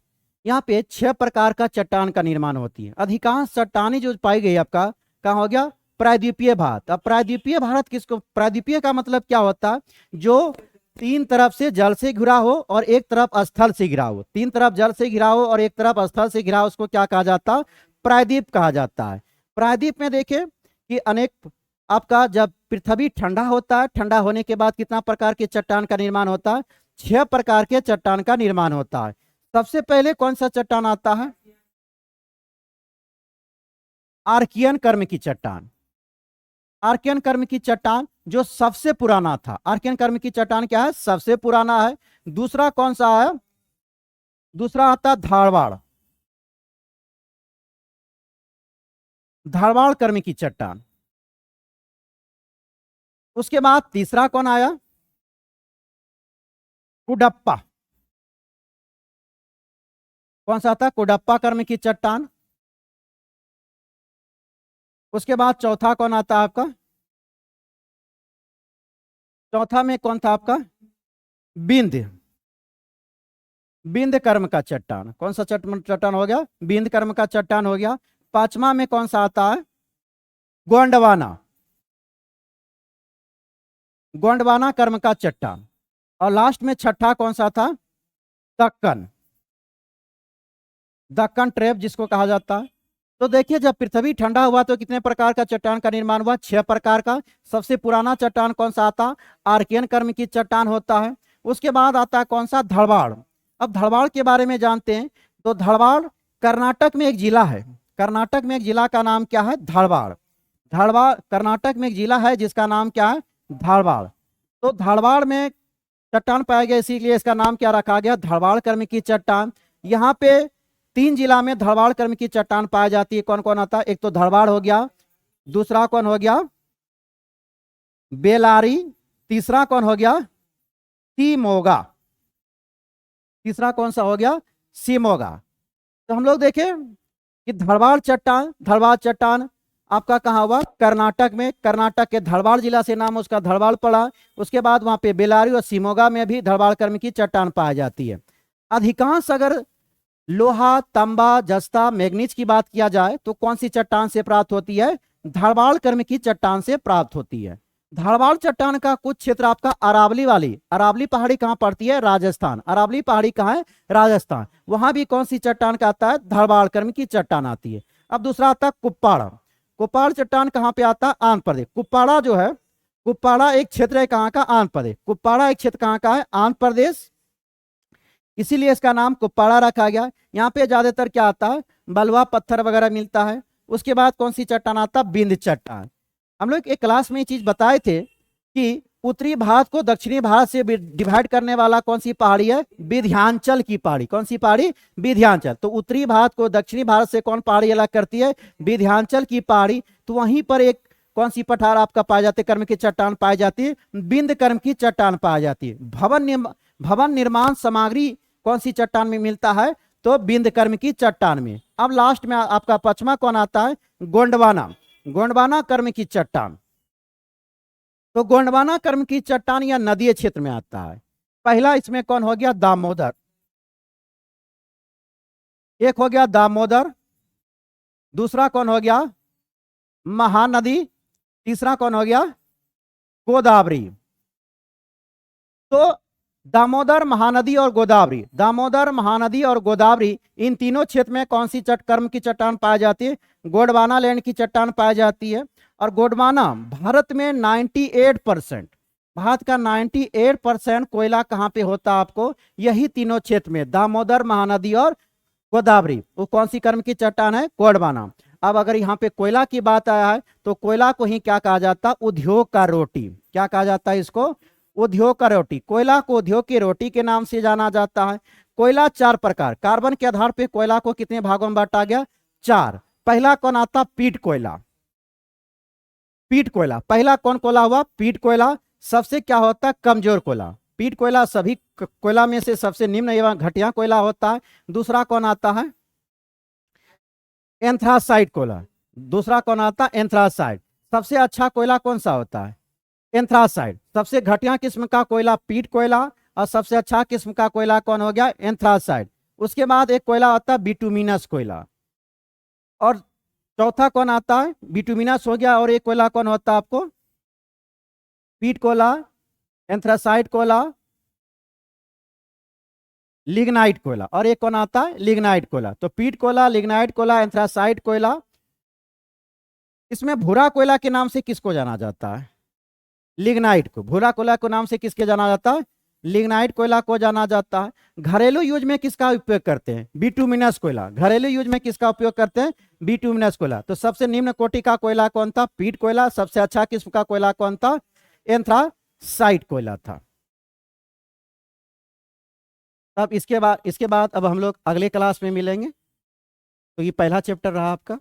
यहाँ पे 6 प्रकार का चट्टान का निर्माण होती है। अधिकांश चट्टानी जो पाई गई आपका कहाँ हो गया, प्रायद्वीपीय भारत। अब प्रायद्वीपीय भारत किसको, प्रायद्वीपीय का मतलब क्या होता है, जो 3 तरफ से जल से घिरा हो और एक तरफ स्थल से घिरा हो। 3 तरफ जल से घिरा हो और एक तरफ स्थल से घिरा हो, उसको क्या कहा जाता, प्रायद्वीप कहा जाता है। प्रायद्वीप में देखें कि अनेक आपका जब पृथ्वी ठंडा होता है, ठंडा होने के बाद कितना प्रकार के चट्टान का निर्माण होता है, 6 प्रकार के चट्टान का निर्माण होता है। सबसे पहले कौन सा चट्टान आता है, आर्कियन कर्म की चट्टान। आर्कियन कर्म की चट्टान जो सबसे पुराना था। आर्कियन कर्म की चट्टान क्या है, सबसे पुराना है। दूसरा कौन सा है, दूसरा आता धारवाड़, धारवाड़ कर्म की चट्टान। उसके बाद तीसरा कौन आया, कुडप्पा। कौन सा था, कुडप्पा कर्म की चट्टान। उसके बाद चौथा कौन आता है आपका, चौथा में कौन था आपका, बिंद, बिंद कर्म का चट्टान। कौन सा चट्टान हो गया, बिंद कर्म का चट्टान हो गया। पांचवा में कौन सा आता है, गोंडवाना, गोंडवाना कर्म का चट्टान। और लास्ट में छठा कौन सा था, दक्कन, दक्कन ट्रैप जिसको कहा जाता है। तो देखिए जब पृथ्वी ठंडा हुआ तो कितने प्रकार का चट्टान का निर्माण हुआ? 6 प्रकार का। सबसे पुराना चट्टान कौन सा आता? आर्कियन कर्म की चट्टान होता है। उसके बाद आता है कौन सा? धड़वाड़। अब धड़वाड़ के बारे में जानते हैं। तो धड़वाड़ कर्नाटक में एक जिला है। कर्नाटक में एक जिला का नाम क्या है? धारवाड़। धारवाड़ कर्नाटक में एक जिला है जिसका नाम क्या है? धारवाड़। तो धारवाड़ में चट्टान पाया गया, इसीलिए इसका नाम क्या रखा गया? धारवाड़ कर्म की चट्टान। यहाँ पे 3 जिला में धारवाड़ कर्म की चट्टान पाई जाती है। कौन कौन आता है? एक तो धारवाड़ हो गया, दूसरा कौन हो गया? बेलारी, तीसरा कौन हो गया? सीमोगा। तीसरा कौन सा हो गया? सीमोगा। तो हम लोग देखें कि धारवाड़ चट्टान आपका कहाँ हुआ? कर्नाटक में। कर्नाटक के धारवाड़ जिला से नाम उसका धारवाड़ पड़ा। उसके बाद वहां पे बेलारी और सीमोगा में भी धारवाड़ कर्म की चट्टान पाई जाती है। अधिकांश अगर लोहा, तांबा, जस्ता, मैग्नीज की बात किया जाए तो कौन सी चट्टान से प्राप्त होती है? धारवाड़ कर्म की चट्टान से प्राप्त होती है। धारवाड़ चट्टान का कुछ क्षेत्र आपका अरावली पहाड़ी कहाँ पड़ती है? राजस्थान। अरावली पहाड़ी कहाँ है? राजस्थान। वहां भी कौन सी चट्टान का आता है? धारवाड़ कर्म की चट्टान आती है। अब दूसरा आता है कुप्पाड़ा। कुप्पाड़ चट्टान कहाँ पे आता है? आंध्र प्रदेश। कुप्पाड़ा जो है, कुप्पाड़ा एक क्षेत्र है कहाँ का? आंध्र प्रदेश। कुप्पाड़ा एक क्षेत्र कहाँ का है? आंध्र प्रदेश, इसीलिए इसका नाम कुप्पाड़ा रखा गया। यहाँ पे ज्यादातर क्या आता है? बलुआ पत्थर वगैरह मिलता है। उसके बाद कौन सी चट्टान आता है? बिंद चट्टान। हम लोग एक क्लास में ये चीज बताए थे कि उत्तरी भारत को दक्षिणी भारत से डिवाइड करने वाला कौन सी पहाड़ी है? विंध्याचल की पहाड़ी। कौन सी पहाड़ी? विंध्याचल। तो उत्तरी भारत को दक्षिणी भारत से कौन पहाड़ी अलग करती है? विंध्याचल की पहाड़ी। तो वहीं पर एक कौन सी पठार आपका पाई जाती है? कर्म की चट्टान पाई जाती है, बिंद कर्म की चट्टान पाई जाती है। भवन निर्माण सामग्री कौन सी चट्टान में मिलता है? तो बिंद कर्म की चट्टान में। अब लास्ट में आपका 5वां कौन आता है? गोंडवाना। गोंडवाना कर्म की चट्टान। तो गोंडवाना कर्म की चट्टान या नदीय क्षेत्र में आता है। पहला इसमें कौन हो गया? दामोदर। एक हो गया दामोदर, दूसरा कौन हो गया? महानदी, तीसरा कौन हो गया? गोदावरी। तो दामोदर, महानदी और गोदावरी, दामोदर, महानदी और गोदावरी, इन तीनों क्षेत्र में कौन सी कर्म की चट्टान पाई जाती है? गोंडवाना लैंड की चट्टान पाई जाती है। और गोंडवाना भारत में 98%, भारत का 98% कोयला कहाँ पे होता है आपको? यही तीनों क्षेत्र में, दामोदर, महानदी और गोदावरी। वो कौन सी कर्म की चट्टान है? गोंडवाना। अब अगर यहाँ पे कोयला की बात आया है तो कोयला को ही क्या कहा जाता है? उद्योग का रोटी। क्या कहा जाता है इसको? उद्योग का रोटी। कोयला को उद्योग की रोटी के नाम से जाना जाता है। कोयला 4 प्रकार। कार्बन के आधार पे कोयला को कितने भागों में बांटा गया? 4। पहला कौन आता? पीट कोयला। पीट कोयला पहला कौन कोयला हुआ? पीट कोयला। सबसे क्या होता है? कमजोर कोयला। पीट कोयला सभी कोयला में से सबसे निम्न एवं घटिया कोयला होता है। दूसरा कौन आता है? एंथ्रासाइट कोयला। दूसरा कौन आता? एंथ्रासाइट। सबसे अच्छा कोयला कौन सा होता है? एंथ्रासाइट। सबसे घटिया किस्म का कोयला पीट कोयला, और सबसे अच्छा किस्म का कोयला कौन हो गया? एंथ्रासाइट। उसके बाद एक कोयला आता है बिटुमिनस कोयला, और चौथा कौन आता है? बिटुमिनस हो गया, और एक कोयला कौन होता है आपको? पीट कोयला, एंथ्रासाइट कोयला, लिग्नाइट कोयला, और एक कौन आता है? लिग्नाइट कोयला। तो पीट कोयला, लिग्नाइट कोयला, एंथ्रासाइट कोयला। इसमें भूरा कोयला के नाम से किसको जाना जाता है? लिग्नाइट को। भूरा कोयला को नाम से किसके जाना जाता है? लिग्नाइट कोयला को जाना जाता है। घरेलू यूज में किसका उपयोग करते हैं? बिटुमिनस कोयला। घरेलू यूज में किसका उपयोग करते हैं? बिटुमिनस कोयला। तो सबसे निम्न कोटि का कोयला कौन था? पीट कोयला। सबसे अच्छा किस्म का कोयला कौन था? एंथ्रासाइट कोयला था। तब इसके बाद अब हम लोग अगले क्लास में मिलेंगे। तो ये पहला चैप्टर रहा आपका।